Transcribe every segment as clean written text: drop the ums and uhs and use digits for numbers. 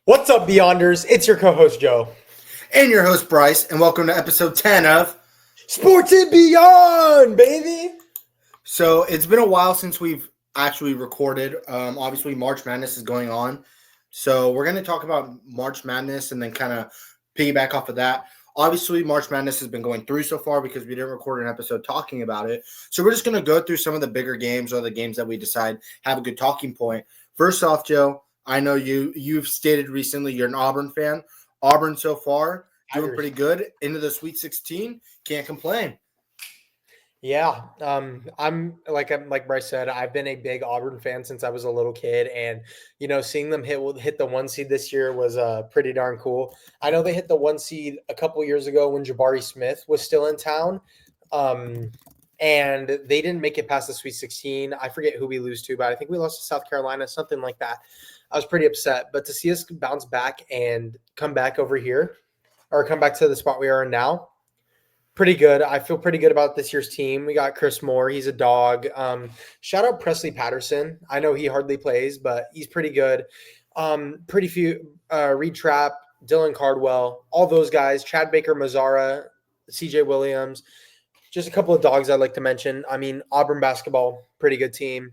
What's up, Beyonders? It's your co-host, Joe. And your host, Bryce, and welcome to episode 10 of Sports and Beyond, baby! So it's been a while since we've actually recorded. Obviously, March Madness is going on. So we're going to talk about March Madness and then kind of piggyback off of that. Obviously, March Madness has been going through so far because we didn't record an episode talking about it. So we're just going to go through some of the bigger games or the games that we decide have a good talking point. First off, Joe, I know you've stated recently you're an Auburn fan. Auburn so far doing pretty good into the Sweet 16. Can't complain. Yeah, I'm like Bryce said, I've been a big Auburn fan since I was a little kid, and seeing them hit the 1 seed this year was pretty darn cool. I know they hit the 1 seed a couple years ago when Jabari Smith was still in town, and they didn't make it past the Sweet 16. I forget who we lose to, but I think we lost to South Carolina, something like that. I was pretty upset, but to see us bounce back and come back over here, or come back to the spot we are in now, pretty good. I feel pretty good about this year's team. We got Chris Moore. He's a dog. Shout out Presley Patterson. I know he hardly plays, but he's pretty good. Pretty few Reed Trapp, Dylan Cardwell, all those guys. Chad Baker, Mazzara, CJ Williams. Just a couple of dogs I'd like to mention. I mean, Auburn basketball, pretty good team.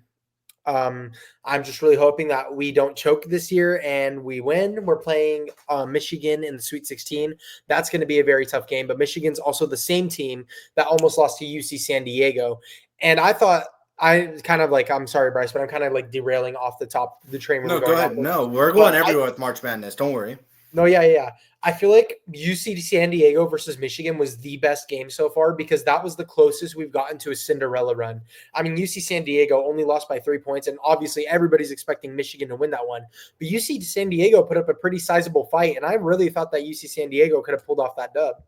I'm just really hoping that we don't choke this year and we win. We're playing Michigan in the Sweet 16. That's going to be a very tough game, but Michigan's also the same team that almost lost to UC San Diego. And I thought I'm sorry, Bryce, but I'm kind of like derailing off the train. No, go ahead. No, we're going everywhere with March Madness. Don't worry. No, yeah. I feel like UC San Diego versus Michigan was the best game so far because that was the closest we've gotten to a Cinderella run. I mean, UC San Diego only lost by 3 points, and obviously everybody's expecting Michigan to win that one. But UC San Diego put up a pretty sizable fight, and I really thought that UC San Diego could have pulled off that dub.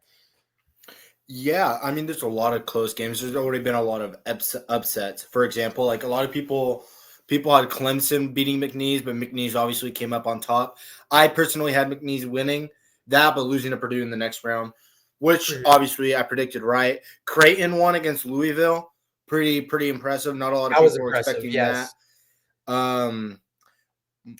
Yeah, I mean, there's a lot of close games. There's already been a lot of upsets. For example, like a lot of people had Clemson beating McNeese, but McNeese obviously came up on top. I personally had McNeese winning that, but losing to Purdue in the next round, which obviously I predicted right. Creighton won against Louisville. Pretty impressive. Not a lot of people were expecting that.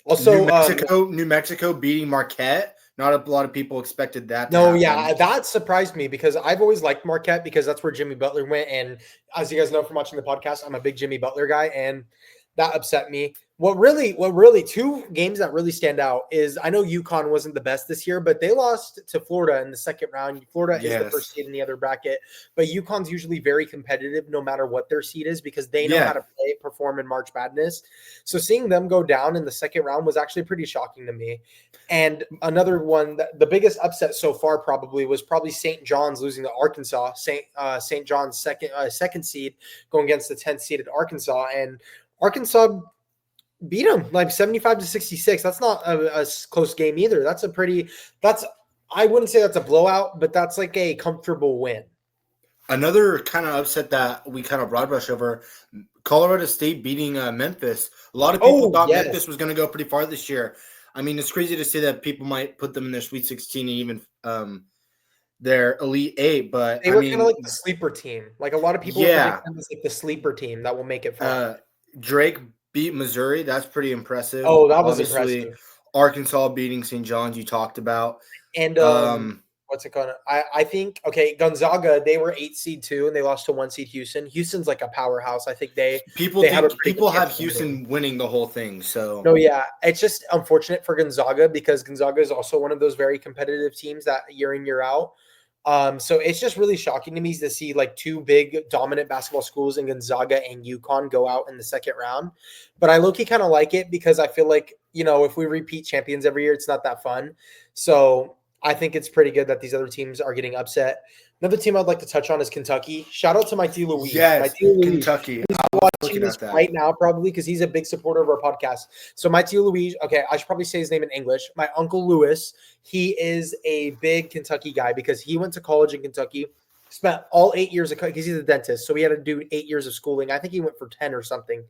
Also, New Mexico beating Marquette. Not a lot of people expected that. No, yeah, that surprised me because I've always liked Marquette because that's where Jimmy Butler went. And as you guys know from watching the podcast, I'm a big Jimmy Butler guy, and that upset me. What really, two games that really stand out is I know UConn wasn't the best this year, but they lost to Florida in the second round. Florida is the first seed in the other bracket, but UConn's usually very competitive no matter what their seed is because they know how to perform in March Madness. So seeing them go down in the second round was actually pretty shocking to me. And another one, the biggest upset so far was probably St. John's losing to Arkansas. St. John's second seed going against the 10th seeded Arkansas, and Arkansas beat them like 75-66. That's not a close game either. I wouldn't say that's a blowout, but that's like a comfortable win. Another kind of upset that we kind of broad brush over, Colorado State beating Memphis. A lot of people thought Memphis was going to go pretty far this year. I mean, it's crazy to say that people might put them in their Sweet 16 and even their Elite 8, but they were kind of like the sleeper team. Like a lot of people predict them as like the sleeper team that will make it far. Drake beat Missouri. That's pretty impressive. Oh, that was impressive. Arkansas beating St. John's, you talked about. And what's it called? I think, Gonzaga, they were 8 seed too, and they lost to 1 seed Houston. Houston's like a powerhouse. I think people have Houston winning the whole thing. So no, yeah, it's just unfortunate for Gonzaga because Gonzaga is also one of those very competitive teams that year in, year out. So it's just really shocking to me to see like two big dominant basketball schools in Gonzaga and UConn go out in the second round. But I low-key kind of like it because I feel like, if we repeat champions every year, it's not that fun. So I think it's pretty good that these other teams are getting upset. Another team I'd like to touch on is Kentucky. Shout out to my T. Louise. Yes, Kentucky. He's watching this right now probably because he's a big supporter of our podcast. So my T. Louise, I should probably say his name in English. My Uncle Lewis, he is a big Kentucky guy because he went to college in Kentucky, spent all 8 years because he's a dentist. So he had to do 8 years of schooling. I think he went for 10 or something.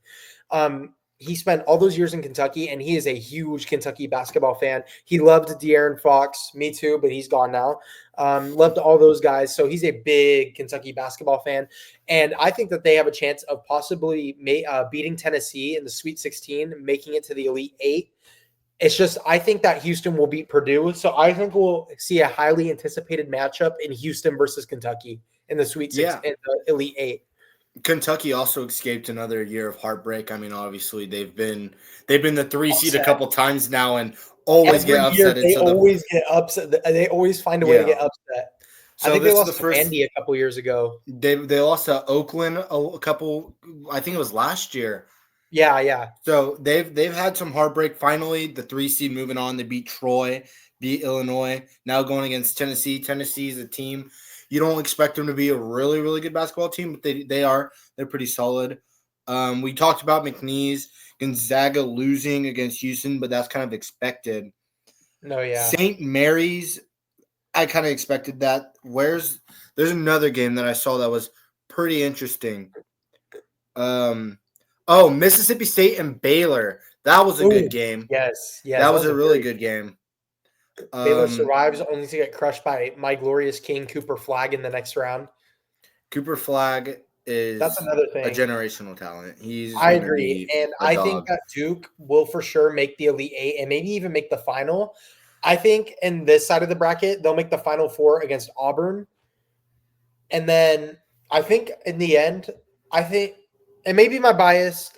He spent all those years in Kentucky, and he is a huge Kentucky basketball fan. He loved De'Aaron Fox. Me too, but he's gone now. Loved all those guys. So he's a big Kentucky basketball fan. And I think that they have a chance of possibly beating Tennessee in the Sweet 16, making it to the Elite 8. It's just I think that Houston will beat Purdue, so I think we'll see a highly anticipated matchup in Houston versus Kentucky in the Sweet Six Yeah. in the Elite Eight. Kentucky also escaped another year of heartbreak. I mean, obviously they've been the 3 seed a Upset. couple times now and always get Every year upset they into the always get upset. They always find a way to yeah. get upset. I So think they this is the lost to first Vandy a couple years ago. they lost to Oakland a couple. I think it was last year. Yeah, yeah. So they've had some heartbreak. Finally, the 3 seed moving on. They beat Troy, beat Illinois. Now going against Tennessee. Tennessee is a team you don't expect them to be a really really good basketball team, but they are. They're pretty solid. We talked about McNeese, Gonzaga losing against Houston, but that's kind of expected. No, yeah. St. Mary's, I kind of expected that. There's another game that I saw that was pretty interesting. Um, oh, Mississippi State and Baylor. That was a good Ooh, game. yes, yes. That That was was a a really very good game. Baylor Um, survives only to get crushed by my glorious king Cooper Flag in the next round. Cooper Flag That's is another a thing. generational talent. He's I going to agree. be And a I think dog. that Duke will for sure make the Elite Eight and maybe even make the final. I think in this side of the bracket, they'll make the Final Four against Auburn. And then I think in the end, I think, and maybe my bias,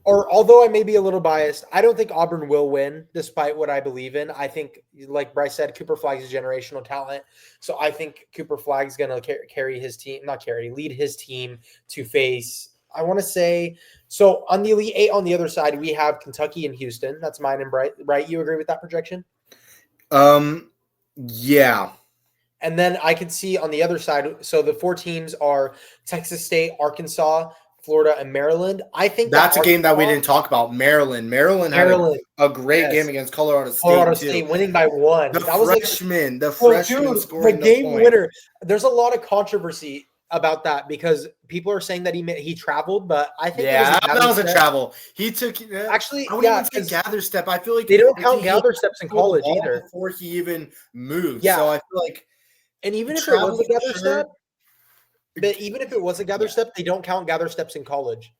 or although I may be a little biased, I don't think Auburn will win despite what I believe in. I think, like Bryce said, Cooper Flag is a generational talent. So I think Cooper Flag is going to carry his team, lead his team to face, I want to say, so on the Elite Eight on the other side, we have Kentucky and Houston. That's mine and Bright, right? You agree with that projection? Um, yeah, And then I can see on the other side, so the four teams are Texas State, Arkansas, Florida, and Maryland. I think that that's a game that we Arkansas, didn't talk about. Maryland. Maryland had Maryland, a great game yes, against Colorado Colorado State too. State winning by one. The That was like, freshman, the well, freshman dude, the scoring the game point. winner. There's a lot of controversy about that because people are saying that he traveled, but I think it was a Yeah, that gather was a step. travel. He took. Actually, I wouldn't yeah, even say because gather step. I feel like they don't if count he gather steps in stole the college ball either. before he even moved, Yeah, so I feel like and even if it was a traveling. gather Sure. step, but even if it was a gather Yeah. step, they don't count gather steps in college.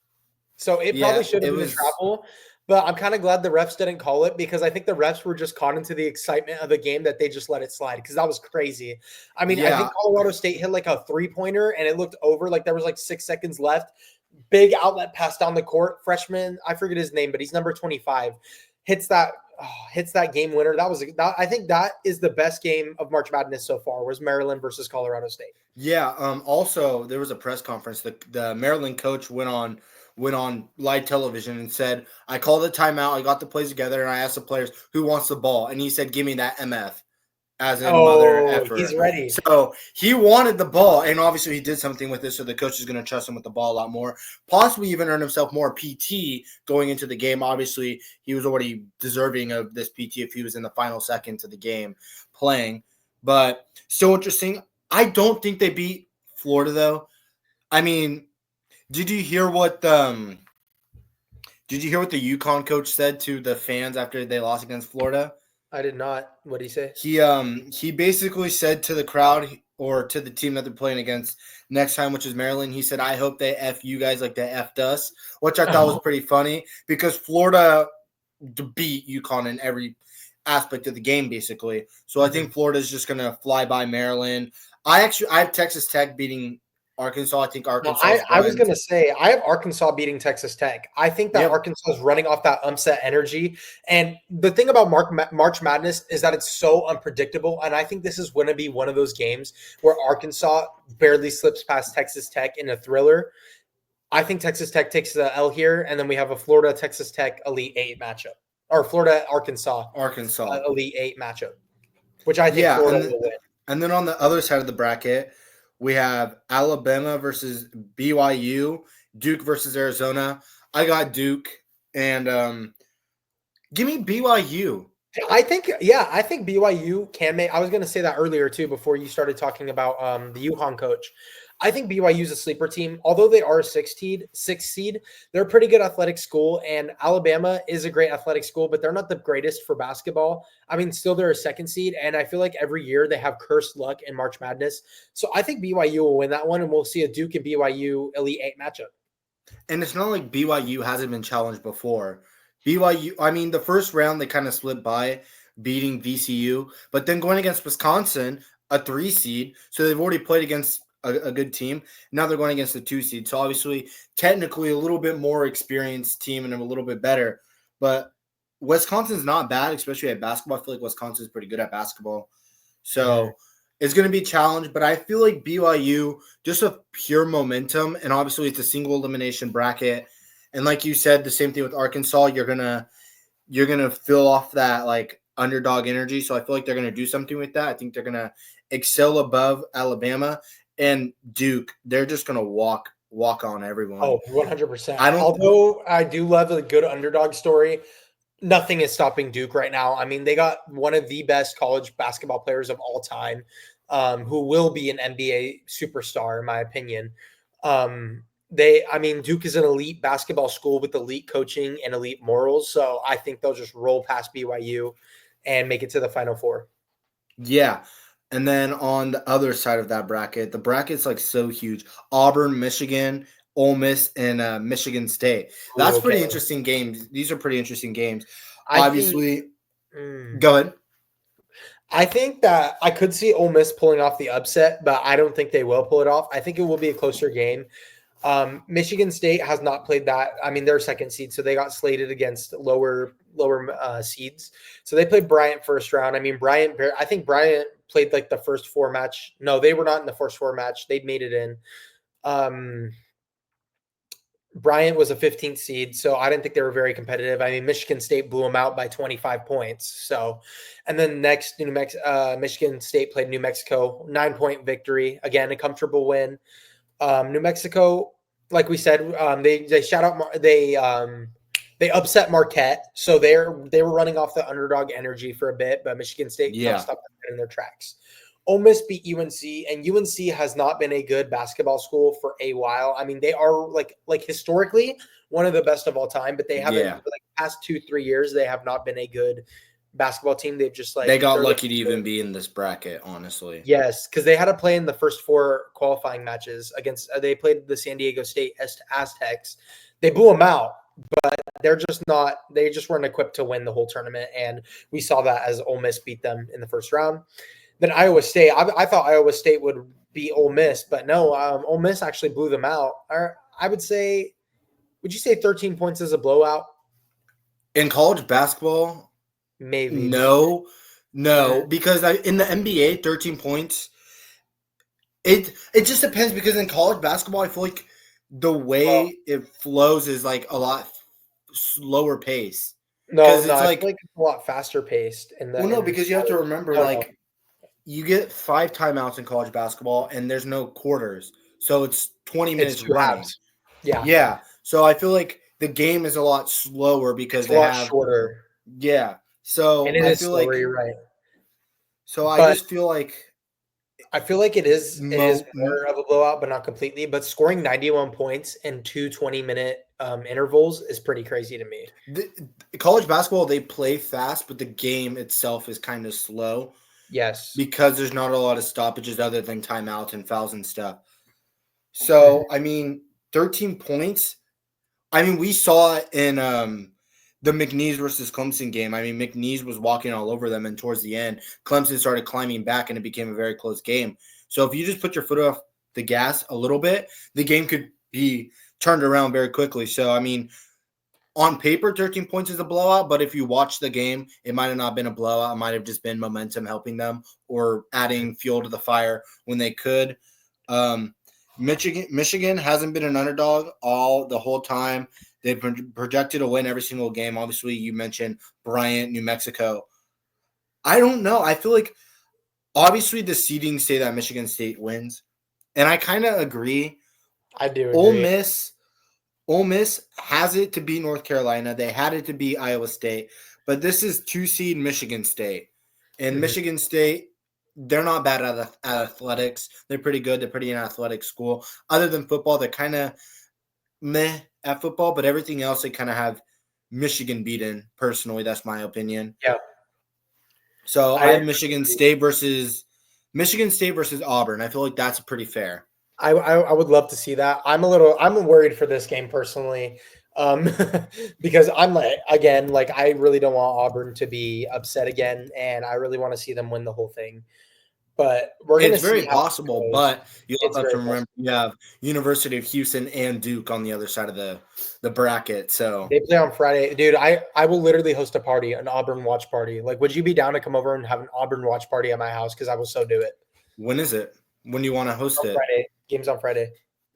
So it Yeah. probably should have It been a was. travel, but I'm kind of glad the refs didn't call it because I think the refs were just caught into the excitement of the game that they just let it slide because that was crazy. I mean, I Yeah. think Colorado State hit like a 3-pointer and it looked over like there was like 6 seconds left. Big outlet pass down the court. Freshman, I forget his name, but he's number 25. Hits that game winner. I think that is the best game of March Madness so far was Maryland versus Colorado State. Yeah. Also, there was a press conference. The Maryland coach went on live television and said, "I called a timeout. I got the plays together, and I asked the players who wants the ball, and he said, give me that MF." As in mother Oh, effer. he's ready. So he wanted the ball, and obviously he did something with it. So the coach is going to trust him with the ball a lot more. Possibly even earn himself more PT going into the game. Obviously, he was already deserving of this PT if he was in the final seconds of the game playing. But still interesting. I don't think they beat Florida though. I mean, did you hear what did you hear what the UConn coach said to the fans after they lost against Florida? I did not. What did he say? He basically said to the crowd or to the team that they're playing against next time, which is Maryland, he said, "I hope they F you guys like they F'd us," which I thought was Oh, pretty funny because Florida beat UConn in every aspect of the game, basically. So I mhm. think Florida is just gonna fly by Maryland. I have Texas Tech beating Arkansas. I think No, Arkansas's I was runs. gonna say I have Arkansas beating Texas Tech. I think that Yep. Arkansas is running off that upset energy. And the thing about March Madness is that it's so unpredictable. And I think this is going to be one of those games where Arkansas barely slips past Texas Tech in a thriller. I think Texas Tech takes the L here, and then we have a Florida Texas Tech Elite Eight matchup, or Florida Arkansas Arkansas. Elite Eight matchup, which I think Yeah, Florida and will win. and then on the other side of the bracket, we have Alabama versus BYU, Duke versus Arizona. I got Duke, and give me BYU. I think BYU can make. I was going to say that earlier too before you started talking about the UConn coach. I think BYU is a sleeper team. Although they are a sixth seed, they're a pretty good athletic school, and Alabama is a great athletic school, but they're not the greatest for basketball. I mean, still they're a second seed, and I feel like every year they have cursed luck in March Madness. So I think BYU will win that one, and we'll see a Duke and BYU Elite Eight matchup. And it's not like BYU hasn't been challenged before BYU, I mean, the first round they kind of slipped by beating VCU, but then going against Wisconsin, a 3 seed, so they've already played against a good team. Now they're going against the 2 seed. So obviously, technically a little bit more experienced team and a little bit better. But Wisconsin's not bad, especially at basketball. I feel like Wisconsin's pretty good at basketball. Mhm. So it's going to be a challenge, but I feel like BYU, just a pure momentum, and obviously it's a single elimination bracket. And like you said, the same thing with Arkansas, you're gonna fill off that like underdog energy. So I feel like they're gonna do something with that. I think they're gonna excel above Alabama and Duke. They're just gonna walk on everyone. Oh, 100%. I don't. Although I do love a good underdog story, nothing is stopping Duke right now. I mean, they got one of the best college basketball players of all time, who will be an NBA superstar, in my opinion. I mean, Duke is an elite basketball school with elite coaching and elite morals. So I think they'll just roll past BYU and make it to the Final Four. Yeah. And then on the other side of that bracket, the bracket's like so huge. Auburn, Michigan, Ole Miss, and Michigan State. Ooh, That's okay. pretty interesting games. These are pretty interesting games. I think. Obviously, mm, go ahead. I think that I could see Ole Miss pulling off the upset, but I don't think they will pull it off. I think it will be a closer game. Michigan State has not played that. I mean, they're second seed, so they got slated against lower seeds. So they played Bryant first round. I mean, I think Bryant played like the first four match. No, they were not in the first four match. They'd made it in. Um, Bryant was a 15th seed, so I didn't think they were very competitive. I mean, Michigan State blew them out by 25 points. So, and then next, Michigan State played New Mexico, 9-point victory. Again, a comfortable win. New Mexico, like we said, they shout out they upset Marquette, so they were running off the underdog energy for a bit, but Michigan State Yeah. stopped them in their tracks. Ole Miss beat UNC, and UNC has not been a good basketball school for a while. I mean, they are like historically one of the best of all time, but they haven't Yeah. like past 2-3 years they have not been a good basketball team. They've just They got they're lucky to even be in this bracket, honestly. Yes, because they had to play in the first four qualifying matches against. They played the San Diego State Aztecs. They blew them out, but they're just not. They just weren't equipped to win the whole tournament, and we saw that as Ole Miss beat them in the first round. Then Iowa State. I thought Iowa State would beat Ole Miss, but no. Ole Miss actually blew them out. Or I would say, would you say 13 points is a blowout? In college basketball, Maybe. no, because in the NBA, 13 points. It just depends because in college basketball, I feel like the Well, way it flows is like a lot slower pace. no, Because no. it's I feel like, like it's a lot faster paced in well, the no, in because you have to remember, no, no. like, you get 5 timeouts in college basketball and there's no quarters. So it's 20 It's minutes two running. halves. Yeah. Yeah. So I feel like the game is a lot slower because It's a they lot have, shorter, yeah. and So it I is feel slower, like, you're right. so I But just feel like, I feel like it is mo, more of a blowout, but not completely. But scoring 91 points in two 20-minute intervals is pretty crazy to me. the, college basketball, they play fast, but the game itself is kind of slow Yes. because there's not a lot of stoppages other than timeouts and fouls and stuff. Mhm. So, I mean, 13 points. I mean, we saw it in the McNeese versus Clemson game. I mean, McNeese was walking all over them, and towards the end, Clemson started climbing back, and it became a very close game. So, if you just put your foot off the gas a little bit, the game could be turned around very quickly. So, I mean, on paper, 13 points is a blowout, but if you watch the game, it might have not been a blowout. It might have just been momentum helping them or adding fuel to the fire when they could. Um, Michigan hasn't been an underdog all the whole time. They've been projected to win every single game. Obviously, you mentioned Bryant, New Mexico. I don't know. I feel like obviously the seedings say that Michigan State wins, and I kind of agree. I do Ole agree. Miss Ole Miss has it to beat North Carolina. They had it to beat Iowa State, but this is 2 seed Michigan State. And Mhm. Michigan State, they're not bad at athletics. They're pretty good. They're pretty an athletic school. Other than football, they're kind of meh at football, but everything else they kind of have Michigan beaten. Personally, that's my opinion. Yeah, So I I have agree. Michigan State versus Auburn. I feel like that's pretty fair. I would love to see that. I'm worried for this game personally. Um, because I'm like, again, like I really don't want Auburn to be upset again, and I really want to see them win the whole thing. But we're gonna It's see very how possible, it goes. but you It's also have very to remember possible. you have University of Houston and Duke on the other side of the bracket. So They play on Friday, dude. I will literally host a party, an Auburn watch party. Like, would you be down to come over and have an Auburn watch party at my house? Because I will so do it. when is it? When do you want to host On it? Friday, games on Friday.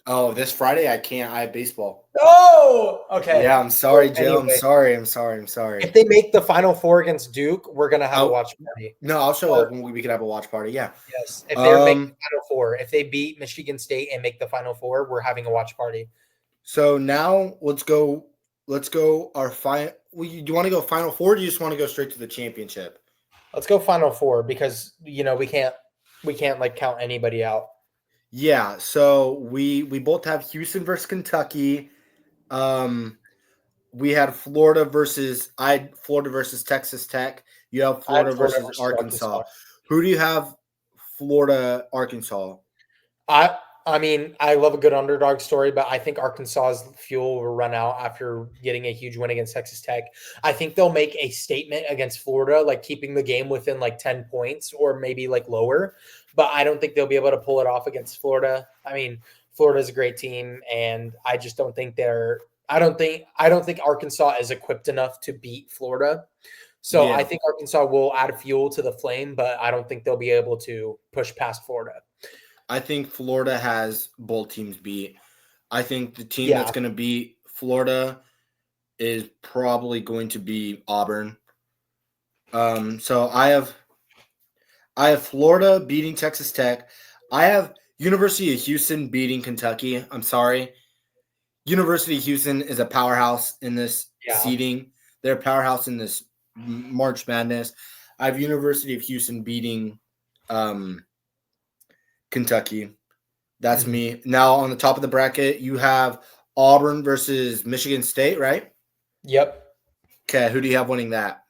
Oh, this Friday I can't. I have baseball. Oh, okay. Yeah, I'm sorry, Well, Joe. I'm anyway, sorry. I'm sorry. I'm sorry. if they make the Final Four against Duke, we're gonna have a I'll watch party. no, I'll show Or up and we could have a watch party. Yeah. yes, if they make the Um. Final Four, if they beat Michigan State and make the Final Four, we're having a watch party. So now let's go. Let's go. Our final. Do you want to go Final Four? Or do you just want to go straight to the championship? Let's go Final Four because we can't like count anybody out. Yeah. So we both have Houston versus Kentucky. Um. We had Florida versus Texas Tech. You have I had Florida Florida versus versus Arkansas. Arkansas. Who do you have? Florida, Arkansas. I mean, I love a good underdog story, but I think Arkansas's fuel will run out after getting a huge win against Texas Tech. I think they'll make a statement against Florida, like keeping the game within like 10 points or maybe like lower. But I don't think they'll be able to pull it off against Florida. I mean, Florida's a great team, and I just don't think they're I don't think Arkansas is equipped enough to beat Florida. So I Yeah, think Arkansas will add fuel to the flame, but I don't think they'll be able to push past Florida. I think Florida has both teams beat. I think the team that's Yeah. going to beat Florida is probably going to be Auburn. So I have Florida beating Texas Tech. I have University of Houston beating Kentucky. I'm sorry. University of Houston is a powerhouse in this Yeah. seeding. They're a powerhouse in this March Madness. I have University of Houston beating um, Kentucky. That's Mhm. me. Now on the top of the bracket, you have Auburn versus Michigan State, right? Yep. Okay, who do you have winning that?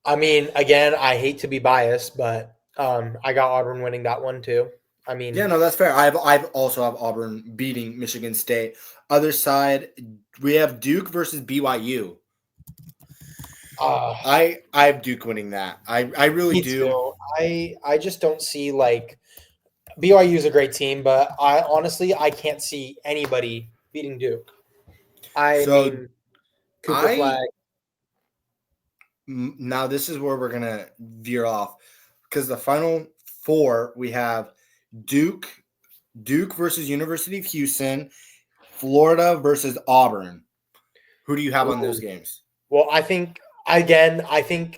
I mean, again, I hate to be biased, but I got Auburn winning that one too. I Yeah, mean, no, that's fair. I've also have Auburn beating Michigan State. Other side, we have Duke versus BYU. uh, I have Duke winning that. I really me do. too. I just don't see like BYU is a great team, but I honestly I can't see anybody beating Duke. I So mean, Cooper I Flag. now this is where we're gonna veer off because the final four we have Duke, Duke versus University of Houston, Florida versus Auburn. Who do you have on those Ooh. games? Well, I think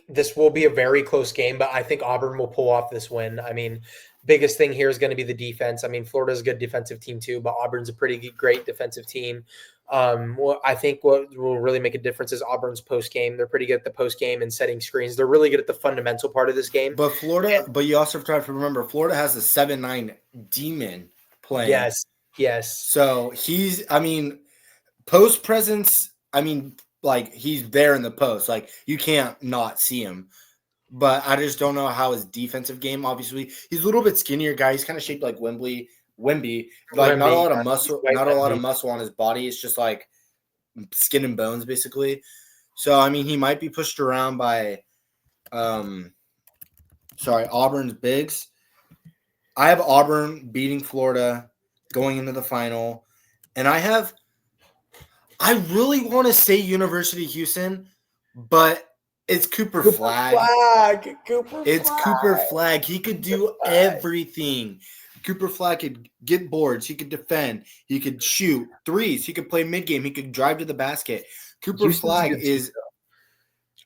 this will be a very close game, but I think Auburn will pull off this win. I mean, biggest thing here is going to be the defense. I mean, Florida's a good defensive team too, but Auburn's a pretty great defensive team. Well, I think what will really make a difference is Auburn's post game. They're pretty good at the post game and setting screens. They're really good at the fundamental part of this game. But you also have to remember Florida has a 7-9 demon playing. Yes, yes. So I mean, post presence, I mean, like he's there in the post. Like you can't not see him. But I just don't know how his defensive game. Obviously, he's a little bit skinnier guy. He's kind of shaped like Wimby. Like not a Wemby, lot of yeah, he's muscle, white not a lot of Wemby. muscle on his body. It's just like skin and bones, basically. So I mean, he might be pushed around by, um, Auburn's bigs. I have Auburn beating Florida going into the final, and I really want to say University of Houston, but it's Cooper Cooper Flag. Flag, Cooper It's Cooper Flag, Flag. He could Cooper do Flag. everything. Cooper Flag could get boards. He could defend. He could shoot threes. He could play mid game. He could drive to the basket. Cooper Houston's a Flag good team. is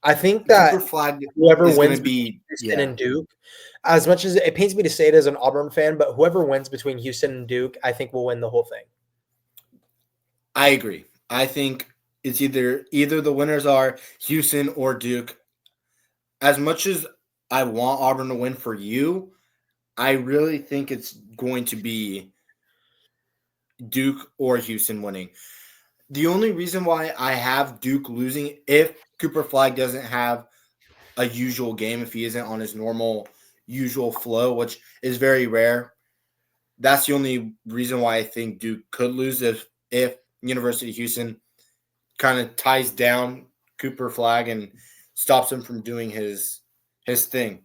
I think Cooper that Flag whoever is going to wins between be Houston yeah. and Duke, as much as it pains me to say it as an Auburn fan, but whoever wins between Houston and Duke, I think will win the whole thing. I agree. I think it's either the winners are Houston or Duke. As much as I want Auburn to win for you, I really think it's going to be Duke or Houston winning. The only reason why I have Duke losing if Cooper Flag doesn't have a usual game, if he isn't on his normal usual flow, which is very rare, that's the only reason why I think Duke could lose if University of Houston kind of ties down Cooper Flag and stops him from doing his thing.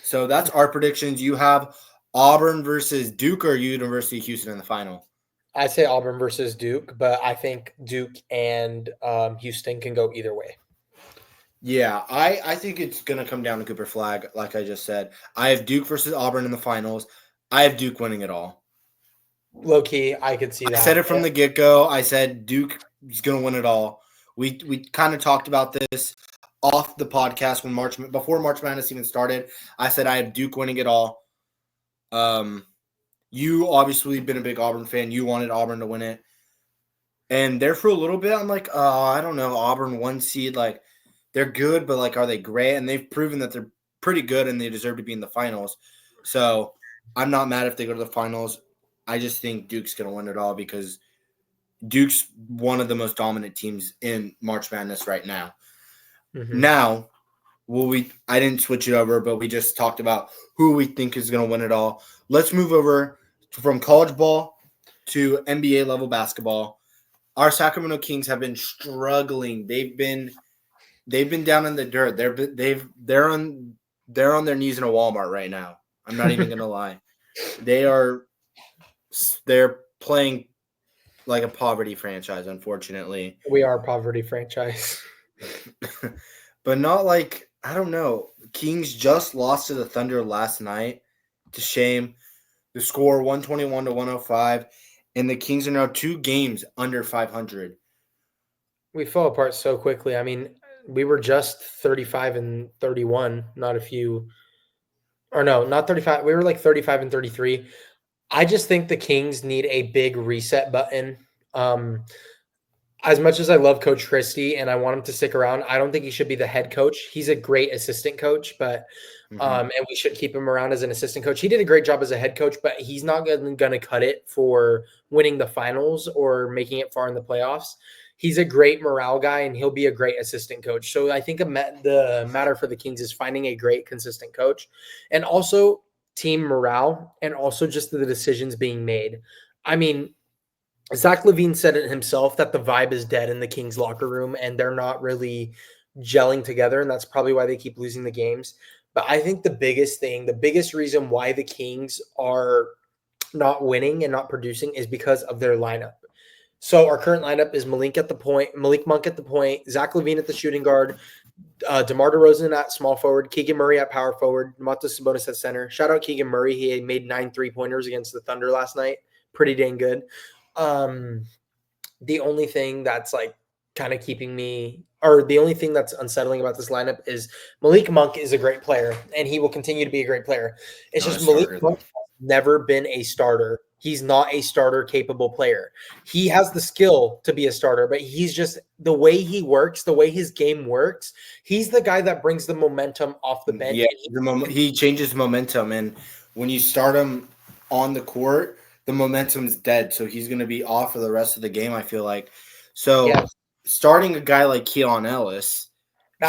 So that's our predictions. You have Auburn versus Duke or University of Houston in the final? I say Auburn versus Duke, but I think Duke and Houston can go either way. Yeah, I think it's going to come down to Cooper Flag, like I just said. I have Duke versus Auburn in the finals. I have Duke winning it all. Low key, I could see I said that. it from the get-go. I said Duke is going to win it all. We kind of talked about this off the podcast before March Madness even started. I said I have Duke winning it all. You obviously been a big Auburn fan. You wanted Auburn to win it. And there for a little bit, I'm like, oh, I don't know. Auburn 1 seed, like, they're good, but, like, are they great? And they've proven that they're pretty good and they deserve to be in the finals. So I'm not mad if they go to the finals. I just think Duke's going to win it all because Duke's one of the most dominant teams in March Madness right now. Mm-hmm. Now, I didn't switch it over, but we just talked about who we think is going to win it all. Let's move over from college ball to NBA level basketball. Our Sacramento Kings have been struggling. They've been down in the dirt. They're on their knees in a Walmart right now. I'm not even gonna lie. They're playing like a poverty franchise, unfortunately. We are a poverty franchise. But not like, I don't know. Kings just lost to the Thunder last night. It's a shame. The score 121 to 105, and the Kings are now 2 games under 500. We fell apart so quickly. I mean, we were just 35 and 31, not a few, or no, not 35. We were like 35 and 33. I just think the Kings need a big reset button. As much as I love Coach Christie and I want him to stick around, I don't think he should be the head coach. He's a great assistant coach, but and we should keep him around as an assistant coach. He did a great job as a head coach, but he's not going to cut it for winning the finals or making it far in the playoffs. He's a great morale guy, and he'll be a great assistant coach. So I think the matter for the Kings is finding a great, consistent coach, and also team morale, and also just the decisions being made. I mean, Zach LaVine said it himself that the vibe is dead in the Kings locker room and they're not really gelling together. And that's probably why they keep losing the games. But I think the biggest reason why the Kings are not winning and not producing is because of their lineup. So our current lineup is Malik Monk at the point, Zach LaVine at the shooting guard, DeMar DeRozan at small forward, Keegan Murray at power forward, Domantas Sabonis at center. Shout out Keegan Murray. He made 9 3-pointers against the Thunder last night. Pretty dang good. The only thing that's like kind of keeping me, or the only thing that's unsettling about this lineup is Malik Monk is a great player and he will continue to be a great player. It's Not a just Malik starter, Monk has never been a starter. He's not a starter capable player. He has the skill to be a starter, but he's just the way he works, the way his game works. He's the guy that brings the momentum off the bench. Yeah, he changes momentum, and when you start him on the court, the momentum's dead. So he's going to be off for the rest of the game, I feel like. So starting a guy like Keon Ellis,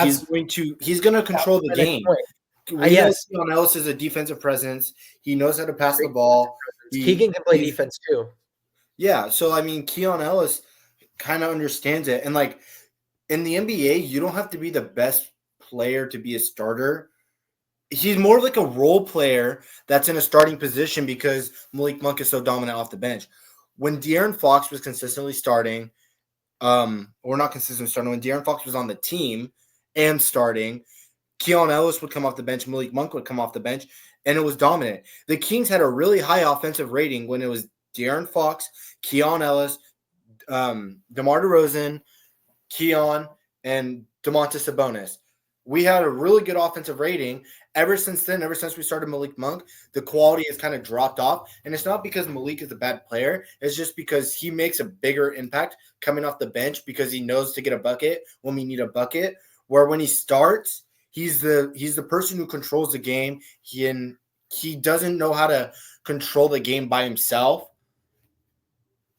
he's going to control the game. We know Keon Ellis is a defensive presence. He knows how to pass the ball. Keegan can play defense too. Yeah, so I mean, Keon Ellis kind of understands it, and like in the NBA, you don't have to be the best player to be a starter. He's more like a role player that's in a starting position because Malik Monk is so dominant off the bench. When De'Aaron Fox was consistently starting, or not consistently starting, when De'Aaron Fox was on the team and starting, Keon Ellis would come off the bench, Malik Monk would come off the bench, and it was dominant. The Kings had a really high offensive rating when it was De'Aaron Fox, Keon Ellis, DeMar DeRozan, Keon, and Domantas Sabonis. We had a really good offensive rating. Ever since then, ever since we started Malik Monk, the quality has kind of dropped off. And it's not because Malik is a bad player. It's just because he makes a bigger impact coming off the bench because he knows to get a bucket when we need a bucket. Where when he starts, he's the person who controls the game. He doesn't know how to control the game by himself.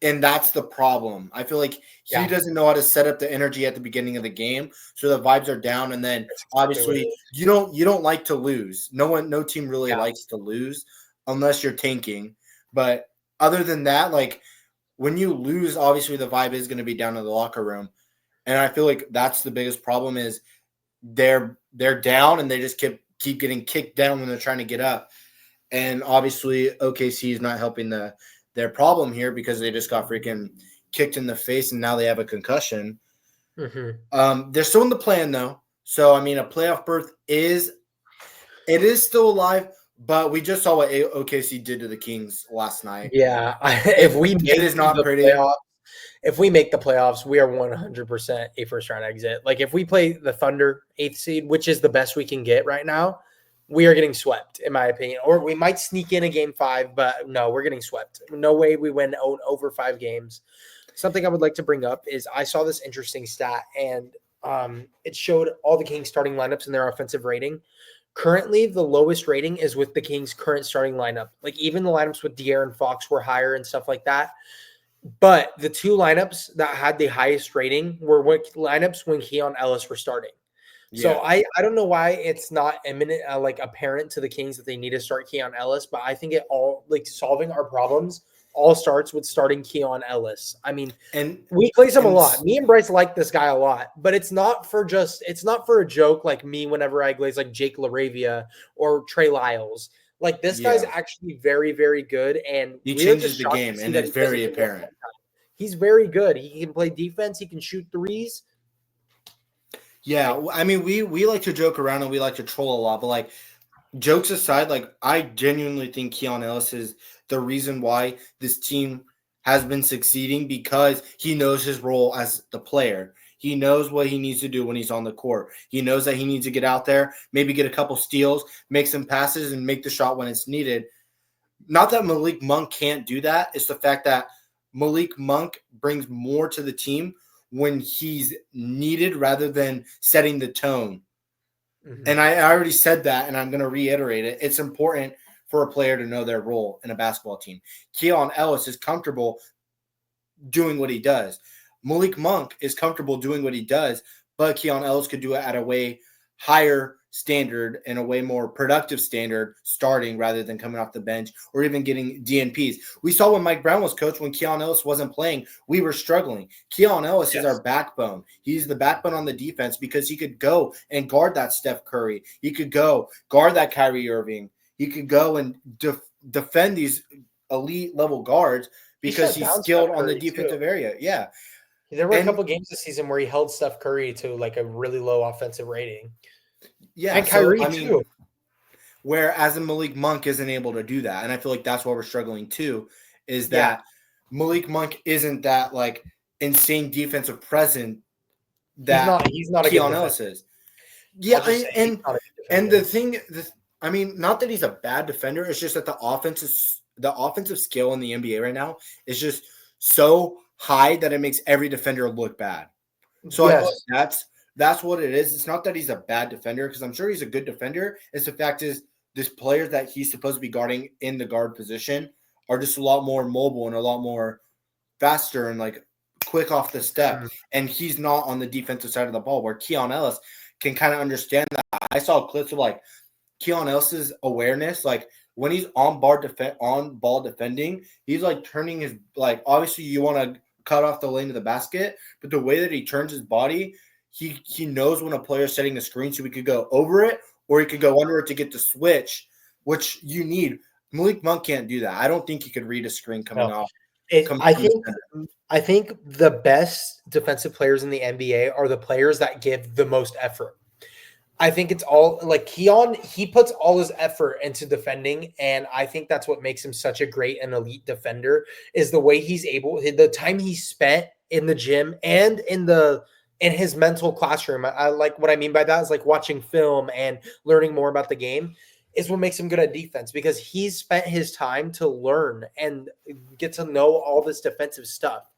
And that's the problem. I feel like he doesn't know how to set up the energy at the beginning of the game, so the vibes are down. And then obviously you don't like to lose. No team really likes to lose unless you're tanking. But other than that, like when you lose, obviously the vibe is going to be down in the locker room. And I feel like that's the biggest problem is they're down and they just keep getting kicked down when they're trying to get up. And obviously OKC is not helping their problem here because they just got freaking kicked in the face and now they have a concussion. They're still in the plan though. So I mean a playoff berth is still alive, but we just saw what OKC did to the Kings last night. Yeah, It, it is not pretty. if we make the playoffs, we are 100% a first round exit. Like if we play the Thunder 8th seed, which is the best we can get right now, we are getting swept, in my opinion. Or we might sneak in a game 5, but no, we're getting swept. No way we win over 5 games. Something I would like to bring up is I saw this interesting stat, and it showed all the Kings starting lineups and their offensive rating. Currently, the lowest rating is with the Kings' current starting lineup. Like even the lineups with De'Aaron Fox were higher and stuff like that. But the 2 lineups that had the highest rating were lineups when Keon Ellis were starting. So Yeah. I don't know why it's not imminent, like apparent to the Kings that they need to start Keon Ellis, but I think it all like solving our problems all starts with starting Keon Ellis. I mean, And we plays him a and lot. Me and Bryce like this guy a lot, but it's not for a joke like me whenever I glaze like Jake LaRavia or Trey Lyles. Like this guy's yeah, actually very, very good, and he we're just changes the shocked to game see and that it's he doesn't very get more apparent. playing time. He's very good. He can play defense. He can shoot threes. Yeah, I mean we like to joke around and we like to troll a lot, but like jokes aside, like I genuinely think Keon Ellis is the reason why this team has been succeeding because he knows his role as the player. He knows what he needs to do when he's on the court. He knows that he needs to get out there, maybe get a couple steals, make some passes, and make the shot when it's needed. Not that Malik Monk can't do that. It's the fact that Malik Monk brings more to the team when he's needed rather than setting the tone. And Mhm. I already said that, and I'm going to reiterate it. It's important for a player to know their role in a basketball team. Keon Ellis is comfortable doing what he does. Malik Monk is comfortable doing what he does, but Keon Ellis could do it at a way higher standard and a way more productive standard starting rather than coming off the bench or even getting DNPs. We saw when Mike Brown was coach, when Keon Ellis wasn't playing, we were struggling. Keon Ellis is our Yes. backbone. He's the backbone on the defense because he could go and guard that Steph Curry. He could go guard that Kyrie Irving. He could go and defend these elite level guards He because shut he's down Steph skilled on the Curry too. defensive area. Yeah. There were a And couple games this season where he held Steph Curry to like a really low offensive rating, yeah, and so Kyrie I too. mean, whereas a Malik Monk isn't able to do that. And I feel like that's why we're struggling too, is Yeah, that Malik Monk isn't that like insane defensive presence he's that not. He's not a good Keon defender. Ellis is. I'll Yeah, just say he's not a good and the defender. thing, I mean, not that he's a bad defender. It's just that the offensive skill in the NBA right now is just so high that it makes every defender look bad. So I feel like Yes. that's what it is. It's not that he's a bad defender because I'm sure he's a good defender. It's the fact is this players that he's supposed to be guarding in the guard position are just a lot more mobile and a lot more faster and like quick off the step. Mhm. And he's not on the defensive side of the ball where Keon Ellis can kind of understand that. I saw clips of like Keon Ellis's awareness, like when he's on ball defending, he's like turning his like obviously you want to cut off the lane of the basket, but the way that he turns his body, he knows when a player's setting a screen, so he could go over it or he could go under it to get the switch, which you need. Malik Monk can't do that. I don't think he could read a screen No. coming I from the think center. I think the best defensive players in the NBA are the players that give the most effort. I think it's all like Keon, he puts all his effort into defending. And I think that's what makes him such a great and elite defender is the way he's able, the time he spent in the gym and in his mental classroom. I like what I mean by that is like watching film and learning more about the game is what makes him good at defense because he's spent his time to learn and get to know all this defensive stuff.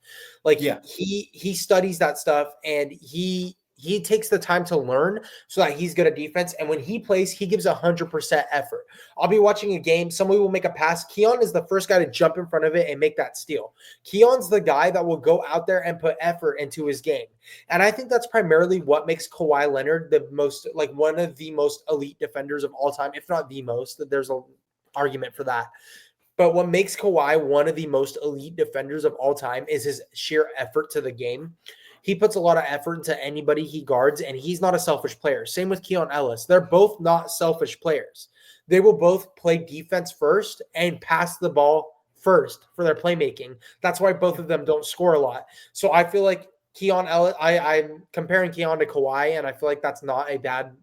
Like Yeah. he studies that stuff and he takes the time to learn so that he's good at defense. And when he plays, he gives 100% effort. I'll be watching a game. Somebody will make a pass. Keon is the first guy to jump in front of it and make that steal. Keon's the guy that will go out there and put effort into his game. And I think that's primarily what makes Kawhi Leonard the most, like one of the most elite defenders of all time, if not the most. There's an argument for that. But what makes Kawhi one of the most elite defenders of all time is his sheer effort to the game. He puts a lot of effort into anybody he guards, and he's not a selfish player. Same with Keon Ellis. They're both not selfish players. They will both play defense first and pass the ball first for their playmaking. That's why both of them don't score a lot. So I feel like Keon Ellis, I'm comparing Keon to Kawhi, and I feel like that's not a bad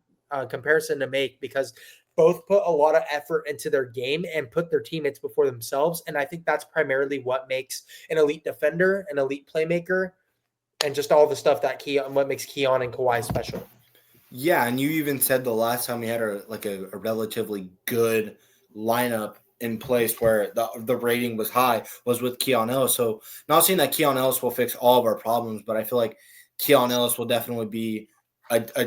comparison to make because both put a lot of effort into their game and put their teammates before themselves. And I think that's primarily what makes an elite defender, an elite playmaker, and just all the stuff that what makes Keon and Kawhi special. Yeah, and you even said the last time we had a relatively good lineup in place where the rating was high was with Keon Ellis. So not saying that Keon Ellis will fix all of our problems, but I feel like Keon Ellis will definitely be a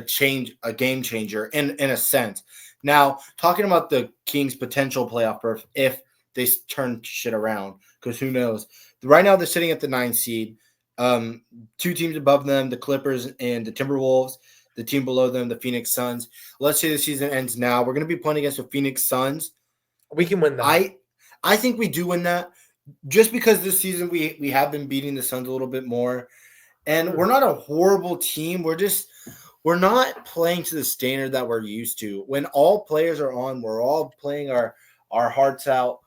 game changer in a sense. Now, talking about the Kings' potential playoff berth if they turn shit around, because who knows? Right now they're sitting at the 9th seed. Two teams above them, the Clippers and the Timberwolves. The team below them, the Phoenix Suns. Let's say the season ends now. We're going to be playing against the Phoenix Suns. We can win that. I think we do win that just because this season we have been beating the Suns a little bit more. And we're not a horrible team. We're not playing to the standard that we're used to. When all players are on, we're all playing our hearts out.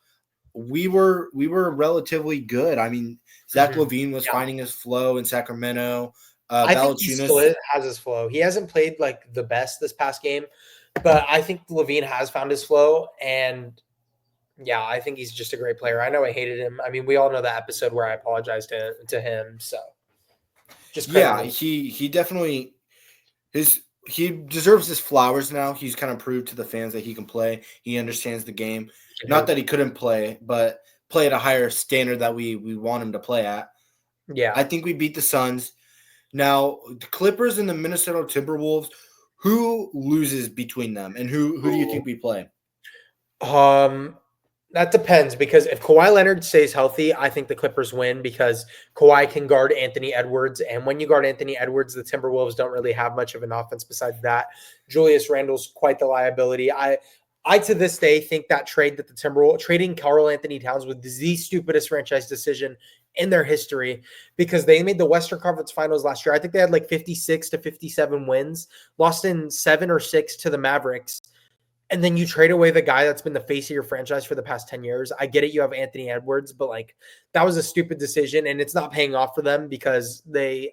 We were relatively good. I mean, Zach LaVine was finding his flow in Sacramento. I think he still has his flow. He hasn't played like the best this past game, but I think LaVine has found his flow. And yeah, I think he's just a great player. I know I hated him. I mean, we all know that episode where I apologized to him. So just crazy. He definitely he deserves his flowers now. He's kind of proved to the fans that he can play. He understands the game. Not that he couldn't play, but play at a higher standard that we want him to play at. Yeah. I think we beat the Suns. Now, the Clippers and the Minnesota Timberwolves, who loses between them, and who do you think we play? That depends because if Kawhi Leonard stays healthy, I think the Clippers win because Kawhi can guard Anthony Edwards, and when you guard Anthony Edwards, the Timberwolves don't really have much of an offense besides that. Julius Randle's quite the liability. I to this day think that trade that the Timberwolves trading Karl Anthony Towns was the stupidest franchise decision in their history because they made the Western Conference Finals last year. I think they had like 56 to 57 wins, lost in 7 or 6 to the Mavericks. And then you trade away the guy that's been the face of your franchise for the past 10 years. I get it. You have Anthony Edwards, but like that was a stupid decision and it's not paying off for them because they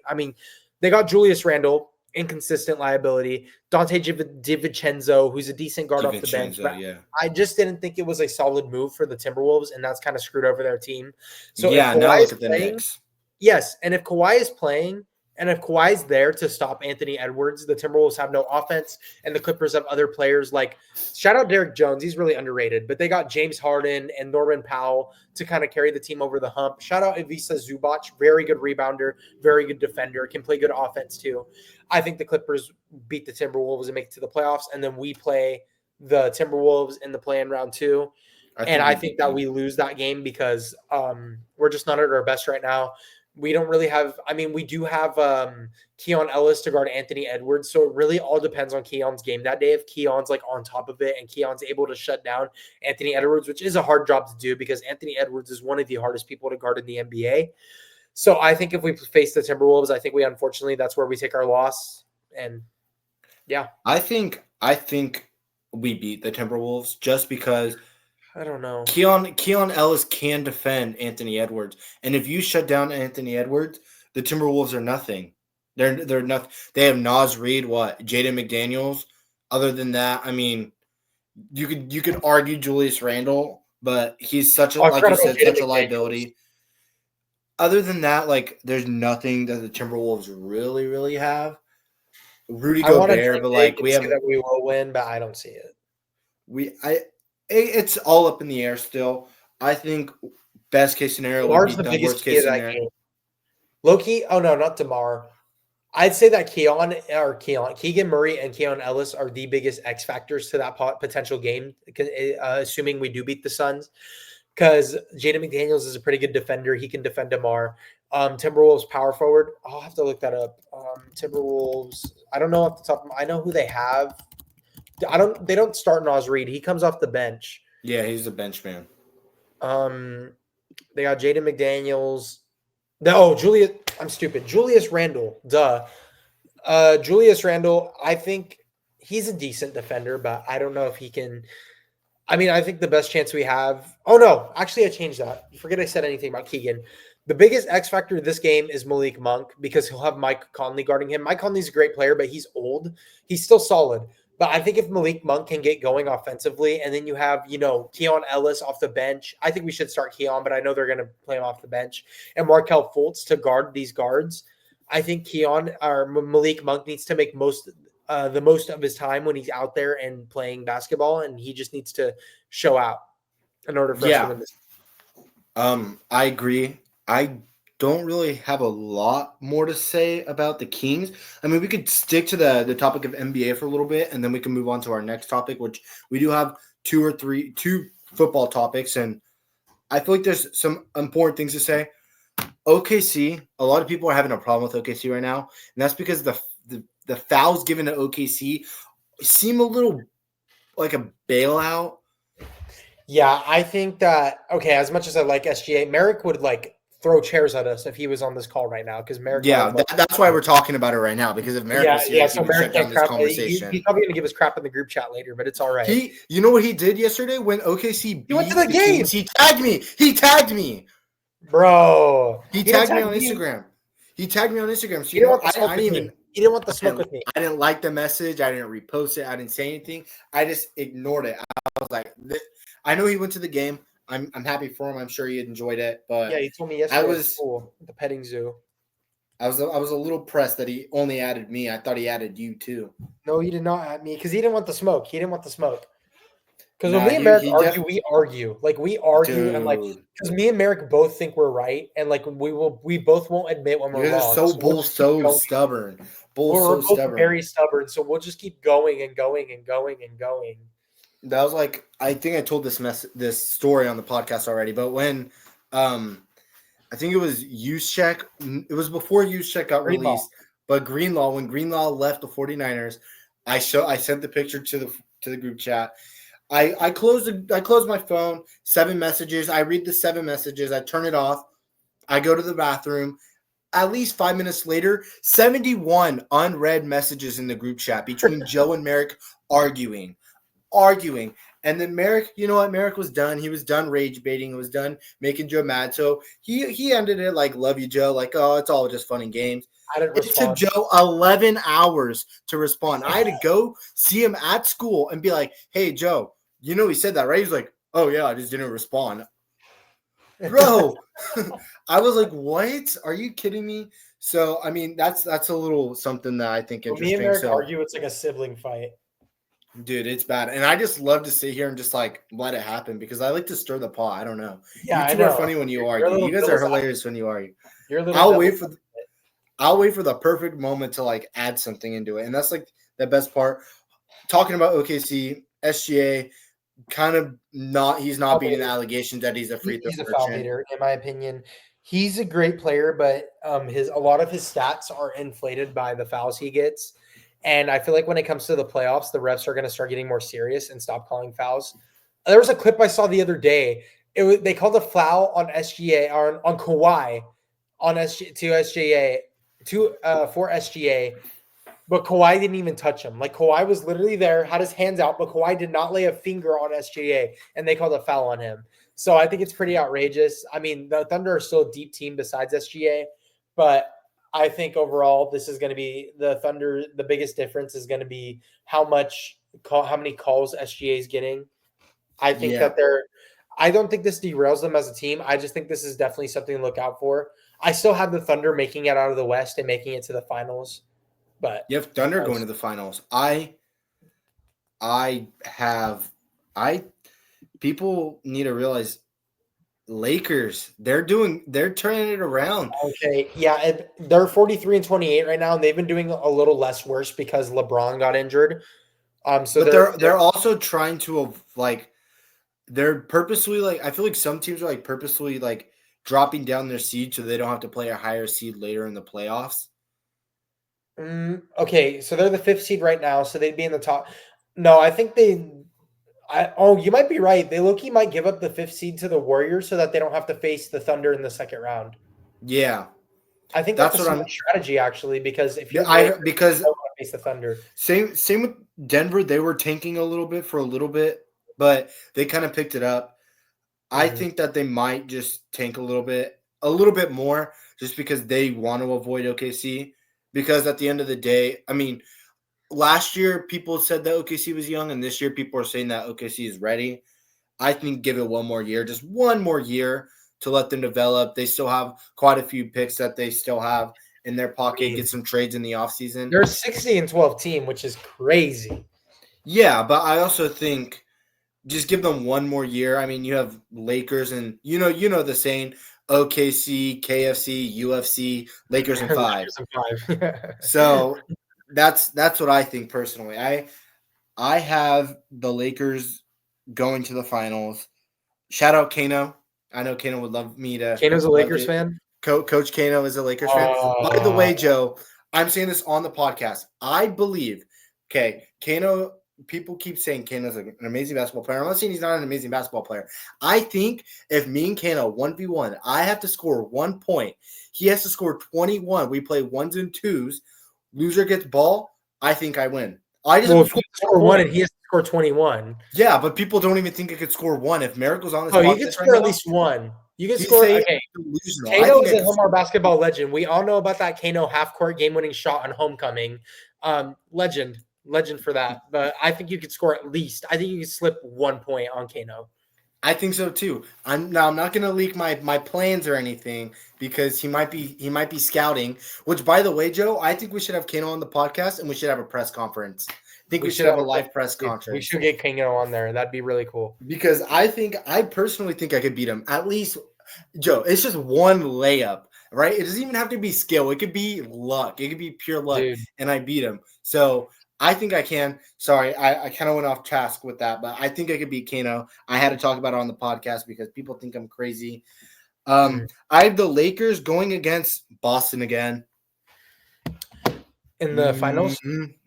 got Julius Randle, inconsistent liability, Dante DiVincenzo, who's a decent guard off the bench. But yeah. I just didn't think it was a solid move for the Timberwolves, and that's kind of screwed over their team. So yeah, now look at the Knicks. Yes, and if Kawhi is playing, and if Kawhi's there to stop Anthony Edwards, the Timberwolves have no offense, and the Clippers have other players like shout out Derek Jones. He's really underrated, but they got James Harden and Norman Powell to kind of carry the team over the hump. Shout out Ivica Zubac, very good rebounder, very good defender, can play good offense too. I think the Clippers beat the Timberwolves and make it to the playoffs, and then we play the Timberwolves in the play-in round 2. I think that we lose that game because we're just not at our best right now. We don't really have – I mean, we do have Keon Ellis to guard Anthony Edwards, so it really all depends on Keon's game that day. If Keon's, like, on top of it and Keon's able to shut down Anthony Edwards, which is a hard job to do because Anthony Edwards is one of the hardest people to guard in the NBA. So I think if we face the Timberwolves, I think we unfortunately that's where we take our loss. And, yeah. I think we beat the Timberwolves just because – I don't know. Keon Ellis can defend Anthony Edwards, and if you shut down Anthony Edwards, the Timberwolves are nothing. They're nothing. They have Naz Reid, Jaden McDaniels. Other than that, I mean, you could argue Julius Randle, but he's such a like you said, such a liability. Other than that, like there's nothing that the Timberwolves really have. Rudy Gobert, but like we have that we will win, but I don't see it. It's all up in the air still. I think best case scenario would be the worst case scenario. Low-key, oh no, not DeMar. I'd say that Keegan Murray and Keon Ellis are the biggest X factors to that potential game, assuming we do beat the Suns. Because Jaden McDaniels is a pretty good defender. He can defend DeMar. Timberwolves power forward. I'll have to look that up. Timberwolves. I don't know off the top. I know who they have. They don't start Naz Reid. He comes off the bench. Yeah, he's a bench man. They got Jaden McDaniels. No, Julius. I'm stupid. Julius Randle. Duh. Julius Randle. I think he's a decent defender, but I don't know if he can. I mean, I think the best chance we have. Oh no, actually, I changed that. Forget I said anything about Keegan. The biggest X factor of this game is Malik Monk because he'll have Mike Conley guarding him. Mike Conley's a great player, but he's old. He's still solid. But I think if Malik Monk can get going offensively, and then you have, Keon Ellis off the bench, I think we should start Keon, but I know they're going to play him off the bench, and Markel Fultz to guard these guards. I think Keon or Malik Monk needs to make the most of his time when he's out there and playing basketball, and he just needs to show out in order for us to Yeah, win this. I agree. I don't really have a lot more to say about the Kings. I mean, we could stick to the topic of NBA for a little bit, and then we can move on to our next topic, which we do have two football topics, and I feel like there's some important things to say. OKC, a lot of people are having a problem with OKC right now, and that's because the fouls given to OKC seem a little like a bailout. Yeah, I think that as much as I like SGA, Merrick would throw chairs at us if he was on this call right now because Merrick might Yeah, have. that's why we're talking about it right now, because if Merrick was here, he So would Merrick shut down can't this crap. conversation. He's probably gonna give us crap in the group chat later, but it's all right. You know what he did yesterday when OKC beat He went to the game. Kings? He tagged me. Bro. He tagged me on Instagram. He tagged me on Instagram. So He didn't want the smoke with me. He didn't want the smoke with me. I didn't like the message. I didn't repost it. I didn't say anything. I just ignored it. I was like, I know he went to the game. I'm happy for him. I'm sure he enjoyed it. But Yeah, he told me yesterday at school at the petting zoo. I was a little pressed that he only added me. I thought he added you too. No, he did not add me because he didn't want the smoke. Because when Nah, me and Merrick argue, we argue. We argue and because me and Merrick both think we're right, and we both won't admit when we're you guys wrong. are so stubborn. We're both very stubborn, so we'll just keep going and going and going and going. That was I think I told this story on the podcast already, but when I think it was Juszczyk, it was before Juszczyk got released, but when Greenlaw left the 49ers, I sent the picture to the group chat. I closed my phone, 7 messages. I read the 7 messages, I turn it off. I go to the bathroom. At least 5 minutes later, 71 unread messages in the group chat between Joe and Merrick arguing. And then Merrick, you know what? Merrick was done. He was done rage baiting. He was done making Joe mad. So he ended it like, love you, Joe. Like, oh, it's all just fun and games. It took Joe 11 hours to respond. I had to go see him at school and be like, hey, Joe, you know he said that, right? He's like, oh, yeah, I just didn't respond. Bro, I was like, what? Are you kidding me? So, I mean, that's a little something that I think interesting. Me and Merrick argue, it's like a sibling fight. Dude, it's bad. And I just love to sit here and just let it happen because I like to stir the pot. I don't know. Yeah, you two are funny when you argue. You guys are hilarious when you argue. I'll wait for the perfect moment to add something into it. And that's the best part. Talking about OKC, SGA, kind of he's not beating the allegations that he's a free throw. He's a foul baiter, in my opinion. He's a great player, but a lot of his stats are inflated by the fouls he gets. And I feel like when it comes to the playoffs, the refs are going to start getting more serious and stop calling fouls. There was a clip I saw the other day. They called a foul on SGA or on Kawhi for SGA, but Kawhi didn't even touch him. Kawhi was literally there, had his hands out, but Kawhi did not lay a finger on SGA, and they called a foul on him. So I think it's pretty outrageous. I mean, the Thunder are still a deep team besides SGA, but I think overall this is going to be the Thunder. The biggest difference is going to be how many calls SGA is getting. I think I don't think this derails them as a team. I just think this is definitely something to look out for. I still have the Thunder making it out of the West and making it to the finals, but you have Thunder going to the finals. People need to realize Lakers, they're turning it around. Okay, yeah, they're 43-28 right now, and they've been doing a little less worse because LeBron got injured. So but they're also trying to they're purposely I feel like some teams are purposely dropping down their seed so they don't have to play a higher seed later in the playoffs. Okay, so they're the 5th seed right now, so they'd be in the top. No, I think You might be right. They low-key might give up the 5th seed to the Warriors so that they don't have to face the Thunder in the second round. Yeah, I think that's that's a what smart I'm. strategy, actually, because if you're the I Lakers, because you don't want to face the Thunder. same with Denver. They were tanking a little bit for a little bit, but they kind of picked it up. I Mhm. think that they might just tank a little bit more, just because they want to avoid OKC. Because at the end of the day, I mean, last year people said that OKC was young, and this year people are saying that OKC is ready. I think give it one more year, just one more year to let them develop. They still have quite a few picks that they still have in their I pocket, mean, get some trades in the offseason. they're a 60-12 team, which is crazy. Yeah, but I also think just give them one more year. I mean, you have Lakers and you know the saying OKC, KFC, UFC, Lakers and five. Lakers in 5. So that's what I think personally. I have the Lakers going to the finals. Shout out Kano. I know Kano would love me to Kano's a love Lakers to. fan? Coach Kano is a Lakers fan. By the Uh, way, Joe, I'm saying this on the podcast. I believe, okay, Kano. People keep saying Kano's an amazing basketball player. I'm not saying he's not an amazing basketball player. I think if me and Kano 1v1, I have to score 1 point. He has to score 21. We play ones and twos. Loser gets ball. I think I win. I just have well, to if you score one score 1 point. and he has to score 21. Yeah, but people don't even think I could score one. If Miracle's on this Oh, you can podcast right score at now, least 1. You can he's score saying okay. delusional. I Kano think is I a could Homar score. basketball legend. We all know about that Kano half-court game-winning shot on homecoming. Legend for that. But I think you could score at least. I think you could slip 1 point on Kano. I think so too. I'm not going to leak my plans or anything because he might be scouting. Which, by the way, Joe, I think we should have Kano on the podcast and we should have a press conference. I think We we should should have have a a press. live press We conference should get Kano on there. That'd be really cool. because I personally think I could beat him at least. Joe, it's just one layup, right? It doesn't even have to be skill. It could be luck. It could be pure luck, Dude, and I beat him. So I think I can. Sorry, I kind of went off task with that, but I think I could beat Kano. I had to talk about it on the podcast because people think I'm crazy. mm. I have the Lakers going against Boston again. In the finals,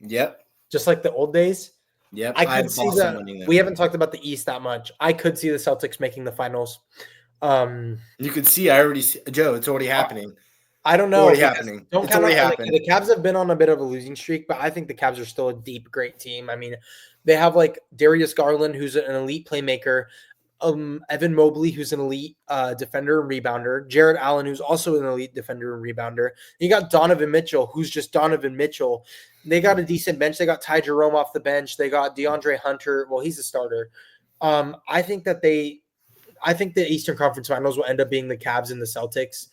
Yep, just like the old days, yep. I I could have see Boston the winning we them. haven't talked about the East that much. I could see the Celtics making the finals. Um, You can see. I already see, Joe. It's already happening. I don't It's know already because happening. don't It's count already out like happened. the Cavs have been on a bit of a losing streak, but I think the Cavs are still a deep, great team. I mean, they have like Darius Garland, who's an elite playmaker, Evan Mobley, who's an elite defender and rebounder, Jared Allen, who's also an elite defender and rebounder. You got Donovan Mitchell, who's just Donovan Mitchell. They got a decent bench. They got Ty Jerome off the bench. They got DeAndre Hunter. Well, he's a starter. I think that I think the Eastern Conference Finals will end up being the Cavs and the Celtics.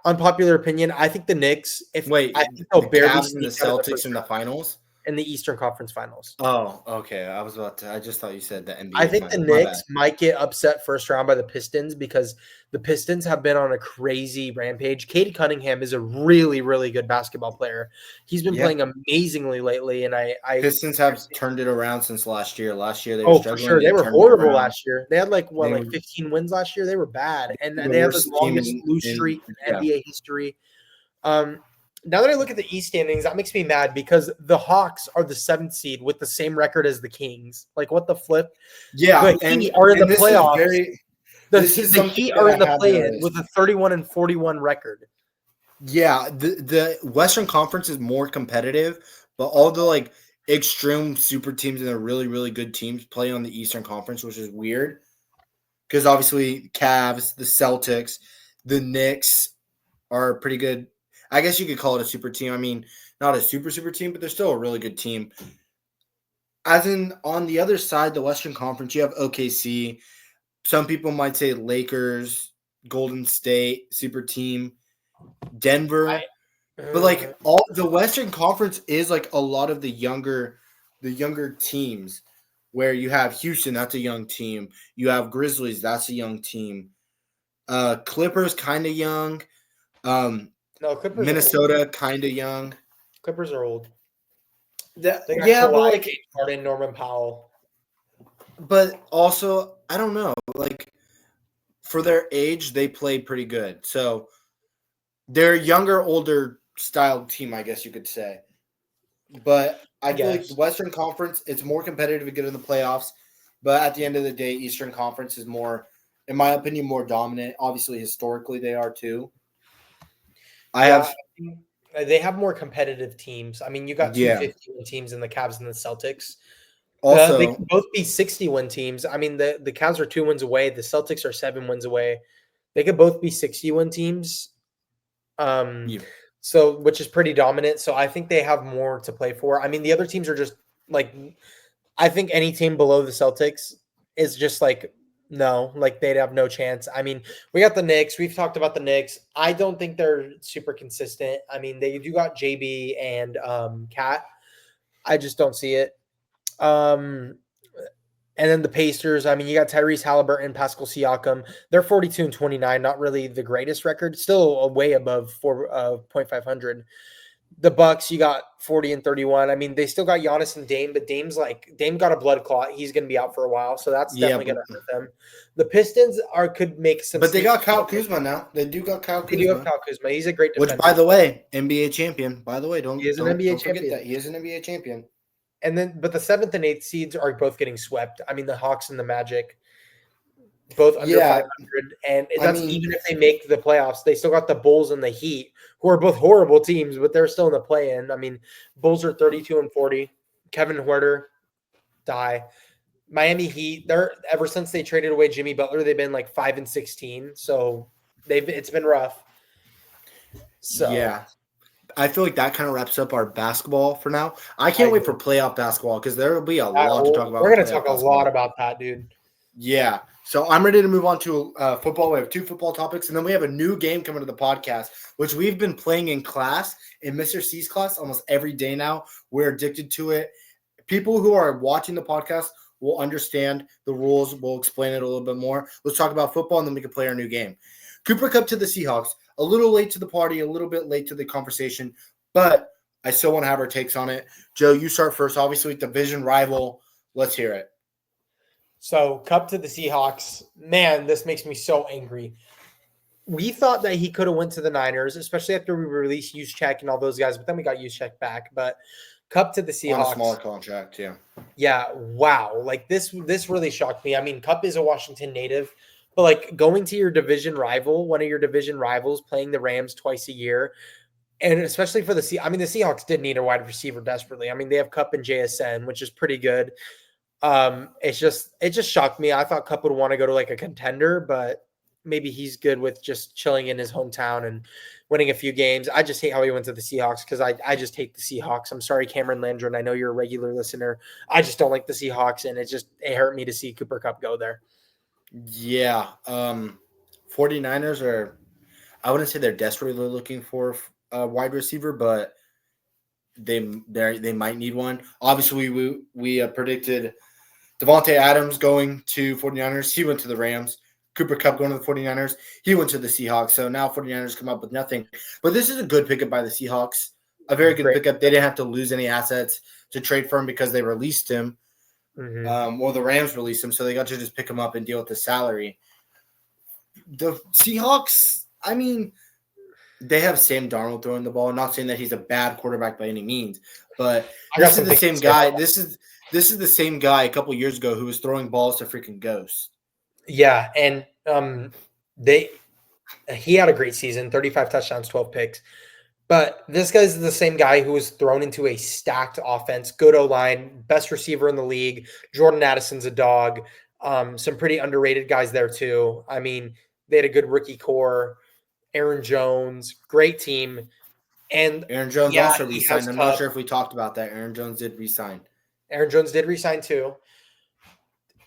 Unpopular opinion. I think the Knicks, if Wait, I think the they'll barely Cavs and the sneak out of the Celtics first in the round finals? in the Eastern Conference Finals. Oh, okay. I just thought you said the I NBA think the finals. My bad. Knicks might get upset first round by the Pistons because the Pistons have been on a crazy rampage. Cade Cunningham is a really, really good basketball player. He's been Yep. playing amazingly lately, and I Pistons have turned it around since last year. Last year they were oh, for struggling. sure. They They were turned it horrible around. last year. They had like what, They like were 15 wins last year. They were bad, and the they had the worst team longest lose in streak in yeah. NBA history. Now that I look at the East standings, that makes me mad because the Hawks are the 7th seed with the same record as the Kings. Like, what the flip? Yeah, The and Heat are in the and this is playoffs. very The this is the something Heat that are in I the have play-in noticed. with a 31-41 record. Yeah, the Western Conference is more competitive, but all the like extreme super teams and the really, really good teams play on the Eastern Conference, which is weird. Because obviously Cavs, the Celtics, the Knicks are pretty good. I guess you could call it a super team. I mean, not a super team, but they're still a really good team. As in on the other side, the Western Conference, you have OKC. Some people might say Lakers, Golden State, super team, Denver. I But like all the Western Conference is like a lot of the younger teams where you have Houston, that's a young team. You have Grizzlies, that's a young team. Clippers kind of young. Um, no, Clippers are old. Minnesota kind of young. Clippers are old. They got Yeah, but Kawhi, like, James Harden, Norman Powell. but also I don't know. Like for their age, they play pretty good. So they're a younger, older style team, I guess you could say. But I I feel like the guess. Western Conference, it's more competitive to get in the playoffs. But at the end of the day, Eastern Conference is more, in my opinion, more dominant. Obviously, historically, they are too. I Yeah, have, they have more competitive teams. I mean, you got two yeah. 50-win teams in the Cavs and the Celtics. They Also, can both be 60-win teams. I mean, the Cavs are 2 wins away. The Celtics are 7 wins away. They could both be 60-win teams. Um, yeah, so which is pretty dominant. So I think they have more to play for. I mean, the other teams are just like I think any team below the Celtics is just like no, like they'd have no chance. I mean, we got the Knicks. We've talked about the Knicks. I don't think they're super consistent. I mean, they do got JB and Cat. I just don't see it. Um, and then the Pacers, I mean, you got Tyrese Halliburton, Pascal Siakam. They're 42 and 29, not really the greatest record, still way above 4.500. The Bucks, you got 40 and 31. I mean, they still got Giannis and Dame, but Dame got a blood clot. He's going to be out for a while, so that's yeah, definitely going to hurt them. The Pistons could make some but they sneaky. got Kyle Kuzma now. They do got Kyle They do have Kuzma, Kyle Kuzma. He's a great which, by defender. the way, NBA champion. By the way, He is an NBA don't forget champion. that he is an NBA champion. And then, but the seventh and eighth seeds are both getting swept. I mean, the Hawks and the Magic, both under Yeah, 500, and I that's mean, even if they make the playoffs. They still got the Bulls and the Heat, who are both horrible teams, but they're still in the play-in. I mean, Bulls are 32 and 40. Kevin Huerter, die. Miami Heat, they're ever since they traded away Jimmy Butler, they've been like 5 and 16. So it's been rough. So yeah. I feel like that kind of wraps up our basketball for now. I I can't wait for playoff basketball because there will be a lot to talk about we're with gonna playoff talk a lot basketball. about that, dude. Yeah. So I'm ready to move on to football. We have 2 football topics, and then we have a new game coming to the podcast, which we've been playing in class, in Mr. C's class, almost every day now. We're addicted to it. People who are watching the podcast will understand the rules. We'll explain it a little bit more. Let's talk about football, and then we can play our new game. Cooper Cup to the Seahawks. A little late to the party, a little bit late to the conversation, but I still want to have our takes on it. Joe, you start first. Obviously, division rival. Let's hear it. So Cup to the Seahawks. Man, this makes me so angry. We thought that he could have went to the Niners, especially after we released Juszczyk and all those guys, but then we got Juszczyk back. But Cup to the On a smaller Seahawks. contract, yeah. Yeah, wow. Like this really shocked me. I mean, Cup is a Washington native, but like going to your division rival, one of your division rivals, playing the Rams twice a year, and especially for I mean, the Seahawks did need a wide receiver desperately. I mean, they have Cup and JSN, which is pretty good. It just shocked me. I thought Cup would want to go to like a contender, but maybe he's good with just chilling in his hometown and winning a few games. I just hate how he went to the Seahawks because I just hate the Seahawks. I'm sorry, Cameron Landron. I know you're a regular listener. I just don't like the Seahawks, and it hurt me to see Cooper Cup go there. Yeah. 49ers are, I wouldn't say they're desperately looking for a wide receiver, but they might need one. Obviously, we predicted Devontae Adams going to 49ers. He went to the Rams. Cooper Cup going to the 49ers. He went to the Seahawks. So now 49ers come up with nothing. But this is a good pickup by the Seahawks. A very good Great. pickup. They didn't have to lose any assets to trade for him because they released him. Or the Rams released him. So they got to just pick him up and deal with the salary. The Seahawks, I mean, they have Sam Darnold throwing the ball. I'm not saying that he's a bad quarterback by any means, but this is the same guy. This is the same guy a couple years ago who was throwing balls to freaking ghosts. Yeah, and he had a great season, 35 touchdowns, 12 picks. But this guy's the same guy who was thrown into a stacked offense, good O-line, best receiver in the league. Jordan Addison's a dog. Some pretty underrated guys there too. I mean, they had a good rookie core. Aaron Jones, great team. And Aaron Jones yeah, also he re-signed. has I'm Cup. not sure if we talked about that. Aaron Jones did re-sign. Aaron Jones did resign too.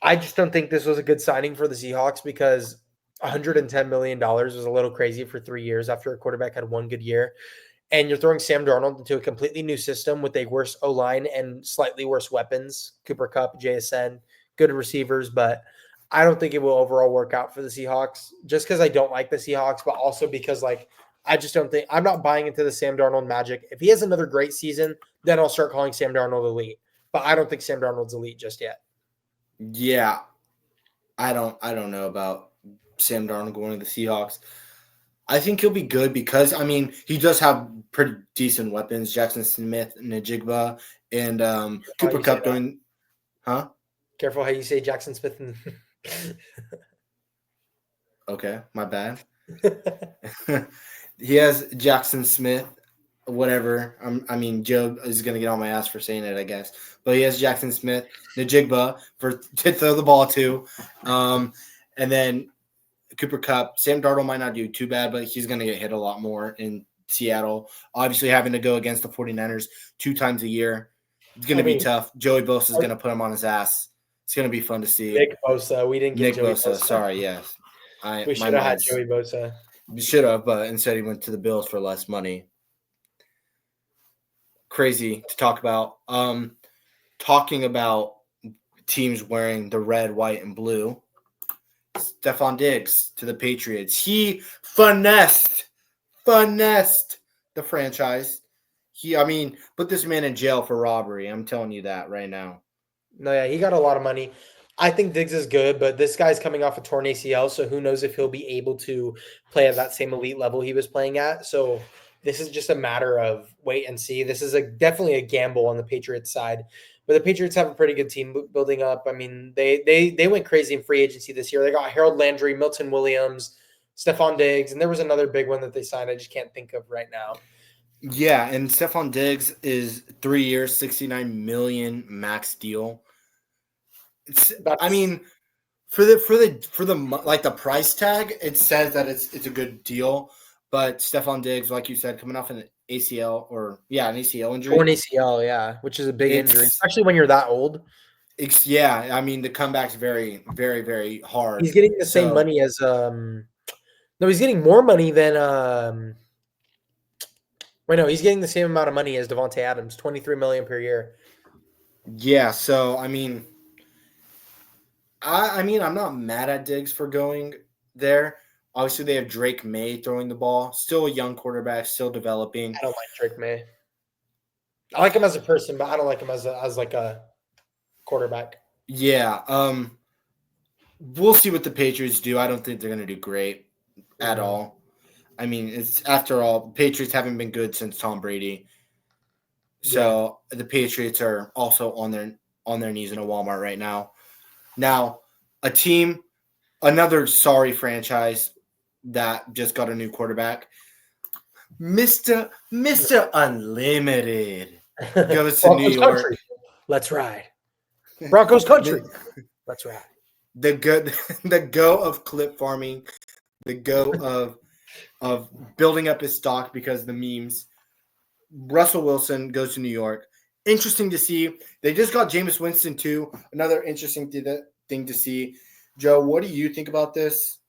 I just don't think this was a good signing for the Seahawks because $110 million was a little crazy for 3 years after a quarterback had one good year. And you're throwing Sam Darnold into a completely new system with a worse O-line and slightly worse weapons. Cooper Cup, JSN, good receivers, but I don't think it will overall work out for the Seahawks just because I don't like the Seahawks, but also because like I just don't think I'm not buying into the Sam Darnold magic. If he has another great season, then I'll start calling Sam Darnold elite. But I don't think Sam Darnold's elite just yet. Yeah, I don't know about Sam Darnold going to the Seahawks. I think he'll be good because he does have pretty decent weapons. Jackson Smith, Najigba, and Cooper Cup doing, huh? Careful how you say Jackson Smith. Okay, my bad. He has Jackson Smith, whatever. I mean, Joe is gonna get on my ass for saying it, I guess. But he has Jackson Smith, Najigba for to throw the ball to, and then Cooper Cup. Sam Darnold might not do too bad, but he's gonna get hit a lot more in Seattle. Obviously, having to go against the 49ers 2 times a year, it's I gonna be mean, tough. Joey Bosa is gonna put him on his ass. It's gonna be fun to see. Nick Bosa. We didn't get Nick Joey Bosa, Bosa. sorry, yes, I We my should have had mind's Joey Bosa. should have, but instead he went to the Bills for less money. Crazy to talk about. Talking about teams wearing the red, white, and blue. Stephon Diggs to the Patriots. He finessed the franchise. I mean, put this man in jail for robbery. I'm telling you that right now. No, yeah, he got a lot of money. I think Diggs is good, but this guy's coming off a torn ACL, so who knows if he'll be able to play at that same elite level he was playing at. So this is just a matter of wait and see. This is definitely a gamble on the Patriots side, but the Patriots have a pretty good team building up. I mean, they went crazy in free agency this year. They got Harold Landry, Milton Williams, Stephon Diggs, and there was another big one that they signed. I just can't think of right now. Yeah, and Stephon Diggs is 3 years, 69 million max deal. I That's mean, for the like the price tag, it says that it's a good deal. But Stephon Diggs, like you said, coming off an ACL an ACL torn injury, ACL, yeah, which is a big injury, it's especially when you're that old. yeah. I mean, the comeback's very, very, very hard. He's getting the same So money as no, he's getting more money than wait, no, he's getting the same amount of money as Devontae Adams, 23 million per year. yeah, so I mean, I'm not mad at Diggs for going there. Obviously, they have Drake May throwing the ball, still a young quarterback, still developing. I don't like Drake May. I like him as a person, but I don't like him as like a quarterback. Yeah, we'll see what the Patriots do. I don't think they're going to do great at Mhm. all. I mean, it's after all, Patriots haven't been good since Tom Brady. Yeah. So the Patriots are also on their knees in a Walmart right now. Now, a team, another sorry franchise that just got a new quarterback, Mister Unlimited goes to New Broncos York. country. Let's ride. Broncos country. Let's ride. the good the go of clip farming, the go of building up his stock because the memes. Russell Wilson goes to New York. Interesting to see. They just got Jameis Winston too. Another interesting thing to see. Joe, what do you think about this?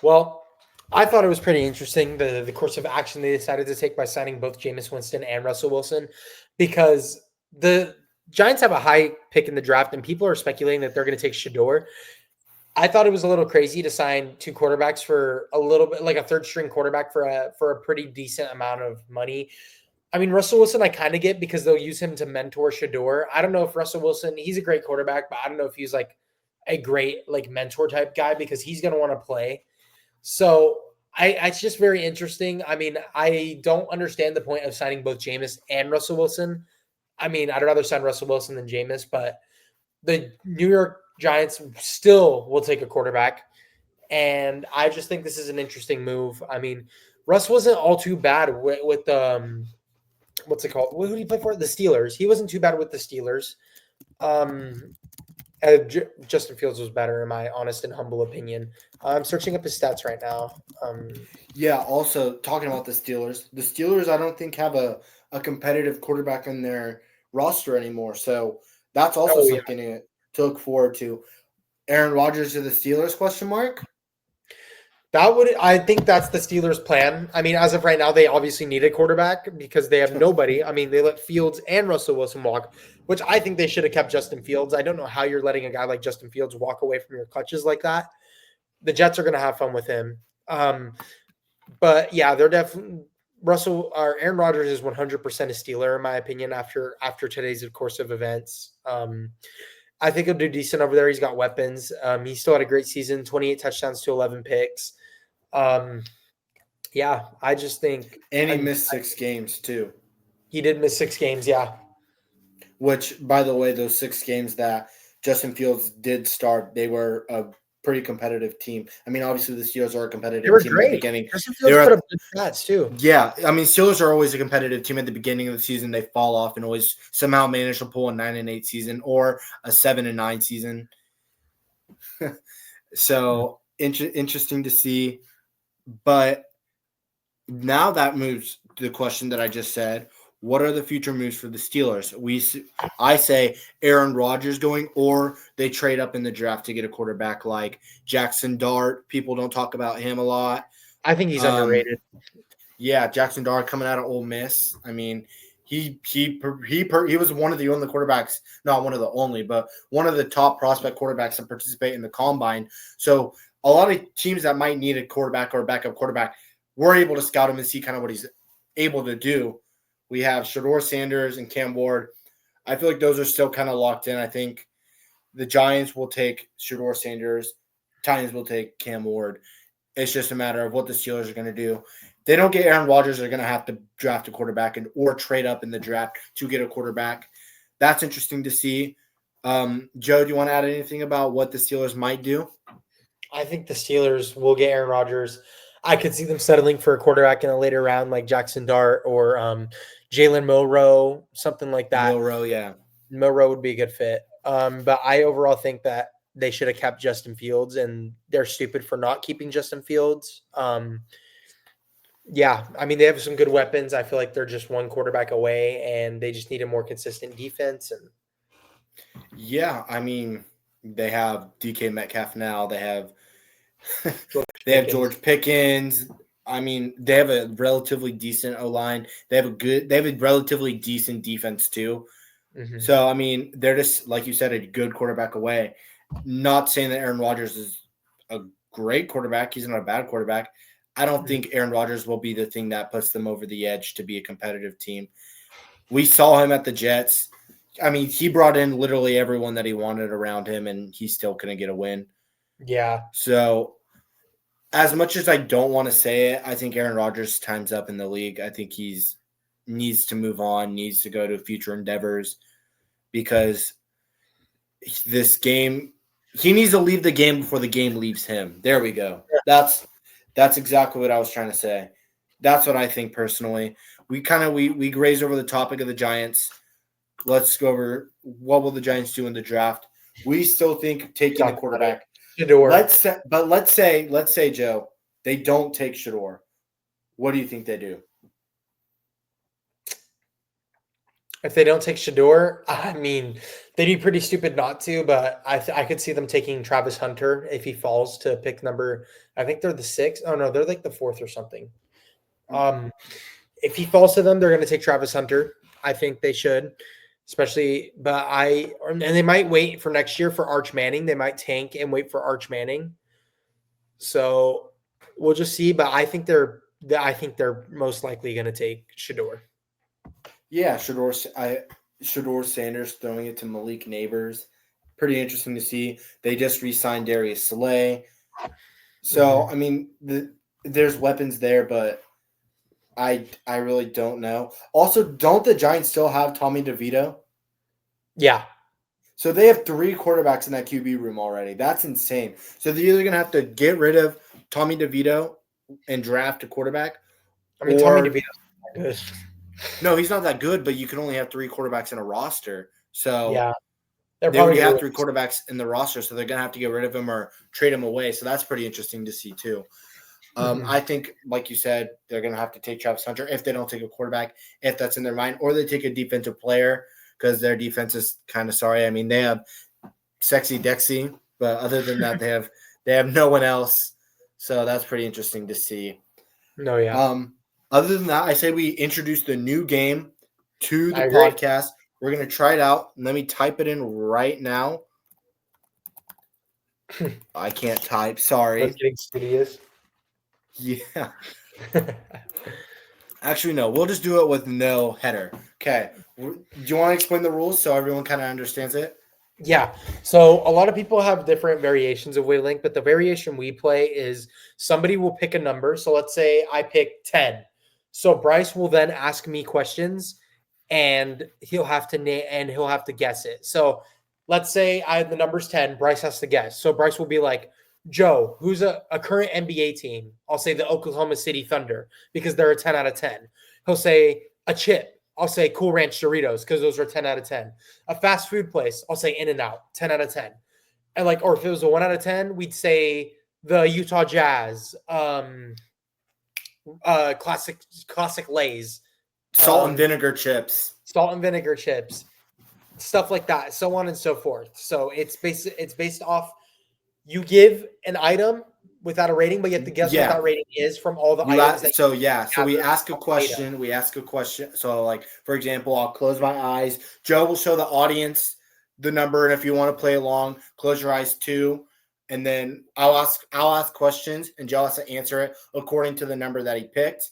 Well, I thought it was pretty interesting the course of action they decided to take by signing both Jameis Winston and Russell Wilson, because the Giants have a high pick in the draft, and people are speculating that they're going to take Shador. I thought it was a little crazy to sign two quarterbacks for a little bit, like a third string quarterback for a pretty decent amount of money. I mean, Russell Wilson, I kind of get because they'll use him to mentor Shador. I don't know if Russell Wilson, he's a great quarterback, but I don't know if he's like a great like mentor type guy because he's going to want to play. So it's just very interesting. I mean, I don't understand the point of signing both Jameis and Russell Wilson. I mean, I'd rather sign Russell Wilson than Jameis, but the New York Giants still will take a quarterback. And I just think this is an interesting move. I mean, Russ wasn't all too bad with what's it called? What did he play for? The Steelers. He wasn't too bad with the Steelers. Um, Justin Fields was better, in my honest and humble opinion. I'm searching up his stats right now. Yeah, also talking about the Steelers I don't think have a competitive quarterback in their roster anymore. So that's also Oh yeah, something to look forward to. Aaron Rodgers to the Steelers question mark? that would. I think that's the Steelers' plan. I mean, as of right now, they obviously need a quarterback because they have nobody. I mean, they let Fields and Russell Wilson walk, which I think they should have kept Justin Fields. I don't know how you're letting a guy like Justin Fields walk away from your clutches like that. The Jets are going to have fun with him. But yeah, they're definitely Russell or Aaron Rodgers is 100% a Steeler in my opinion after today's course of events. I think he'll do decent over there. He's got weapons. He still had a great season, 28 touchdowns to 11 picks. Um, yeah, I just think And he missed 6 games too. he did miss 6 games. Yeah, which, by the way, those 6 games that Justin Fields did start, they were a pretty competitive team. I mean, obviously the Steelers are a They competitive were team at the great. beginning. Justin They Fields were put at, up good stats too. yeah, I mean, Steelers are always a competitive team at the beginning of the season. They fall off and always somehow manage to pull a 9-8 season or a 7-9 season. So interesting to see. But now that moves to the question that I just said. What are the future moves for the Steelers? I say Aaron Rodgers going, or they trade up in the draft to get a quarterback like Jackson Dart. People don't talk about him a lot. I think he's Um, underrated. yeah, Jackson Dart coming out of Ole Miss. I mean, he was one of the only quarterbacks, not one of the only, but one of the top prospect quarterbacks to participate in the combine. So a lot of teams that might need a quarterback or a backup quarterback were able to scout him and see kind of what he's able to do. We have Shador Sanders and Cam Ward. I feel like those are still kind of locked in. I think the Giants will take Shador Sanders. Titans will take Cam Ward. It's just a matter of what the Steelers are going to do. If they don't get Aaron Rodgers, they're going to have to draft a quarterback or trade up in the draft to get a quarterback. That's interesting to see. Joe, do you want to add anything about what the Steelers might do? I think the Steelers will get Aaron Rodgers. I could see them settling for a quarterback in a later round like Jackson Dart or Jalen Milroe, something like that. Milroe, yeah. Milroe would be a good fit. But I overall think that they should have kept Justin Fields, and they're stupid for not keeping Justin Fields. Yeah, I mean, they have some good weapons. I feel like they're just one quarterback away, and they just need a more consistent defense. And Yeah, I mean, they have DK Metcalf now. They have George they have Pickens. George Pickens. I mean, they have a relatively decent O line. They have a relatively decent defense too. Mm-hmm. So I mean, they're just like you said, a good quarterback away. Not saying that Aaron Rodgers is a great quarterback. He's not a bad quarterback. I don't think Aaron Rodgers will be the thing that puts them over the edge to be a competitive team. We saw him at the Jets. I mean, he brought in literally everyone that he wanted around him, and he still couldn't get a win. Yeah. So, as much as I don't want to say it, I think Aaron Rodgers' time's up in the league. I think he's needs to move on, needs to go to future endeavors because this game, he needs to leave the game before the game leaves him. There we go. That's exactly what I was trying to say. That's what I think personally. We graze over the topic of the Giants. Let's go over what will the Giants do in the draft. We still think taking a Talk about it. quarterback. Shador. Let's say Joe, they don't take Shador. What do you think they do? If they don't take Shador, I mean, they'd be pretty stupid not to, but I could see them taking Travis Hunter if he falls to pick number. I think they're the 6th. Oh no, they're like the 4th or something. If he falls to them, they're going to take Travis Hunter. I think they should, especially. And they might wait for next year for Arch Manning. They might tank and wait for Arch Manning. So we'll just see. But I think they're most likely going to take Shador. Yeah, Shador Sanders throwing it to Malik Neighbors. Pretty interesting to see. They just re-signed Darius Slay. So, I mean, there's weapons there, but I really don't know. Also, don't the Giants still have Tommy DeVito? Yeah. So they have 3 quarterbacks in that QB room already. That's insane. So they're either going to have to get rid of Tommy DeVito and draft a quarterback. I mean, Tommy DeVito's not good. No, he's not that good, but you can only have 3 quarterbacks in a roster. So Yeah. they already have 3 quarterbacks in the roster, so they're going to have to get rid of him or trade him away. So that's pretty interesting to see too. I think, like you said, they're going to have to take Travis Hunter if they don't take a quarterback, if that's in their mind, or they take a defensive player because their defense is kind of sorry. I mean, they have Sexy Dexy, but other than that, they have no one else. So that's pretty interesting to see. No, yeah. Other than that, I say we introduce the new game to the I agree. podcast. We're going to try it out. Let me type it in right now. I can't type. Sorry. That's getting studious. Yeah. Actually, no. We'll just do it with no header. Okay. Do you want to explain the rules so everyone kind of understands it? Yeah. So a lot of people have different variations of wavelength, but the variation we play is somebody will pick a number. So let's say I pick 10. So Bryce will then ask me questions, and he'll have to guess it. So let's say I have the numbers 10, Bryce has to guess. So Bryce will be like, Joe, who's a current NBA team? I'll say the Oklahoma City Thunder because they're a 10 out of 10. He'll say a chip. I'll say Cool Ranch Doritos because those are 10 out of 10. A fast food place, I'll say In-N-Out, 10 out of 10. And or if it was a 1 out of 10, we'd say the Utah Jazz, classic Lay's, Salt and vinegar chips. salt and vinegar chips, stuff like that, so on and so forth. So it's based off, you give an item without a rating, but you have to guess what Yeah. that rating is from all the items that So you yeah, so we gathered ask a from the data. question. We ask a question. So like for example, I'll close my eyes. Joe will show the audience the number, and if you want to play along, close your eyes too. And then I'll ask questions, and Joe has to answer it according to the number that he picked.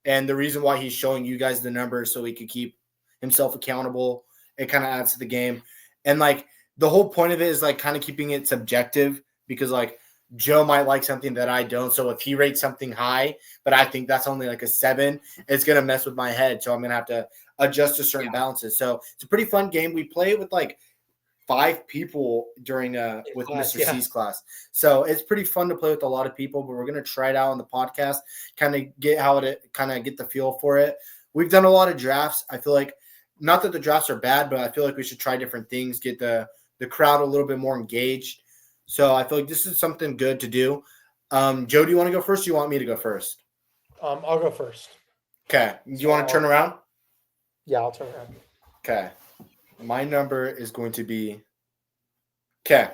And the reason why he's showing you guys the number is so he could keep himself accountable. It kind of adds to the game. And like the whole point of it is like kind of keeping it subjective because like Joe might like something that I don't. So if he rates something high, but I think that's only like a 7, it's going to mess with my head. So I'm going to have to adjust to certain balances. So it's a pretty fun game. We play it with like 5 people during with Class, Mr. C's class. So it's pretty fun to play with a lot of people, but we're going to try it out on the podcast, kind of get how it kind of get the feel for it. We've done a lot of drafts. I feel like not that the drafts are bad, but I feel like we should try different things, get the crowd a little bit more engaged. So I feel like this is something good to do. Joe, do you want to go first? Or you want me to go first? I'll go first. Okay. Do you want to turn around? Yeah, I'll turn around. Okay. My number is going to be. Okay.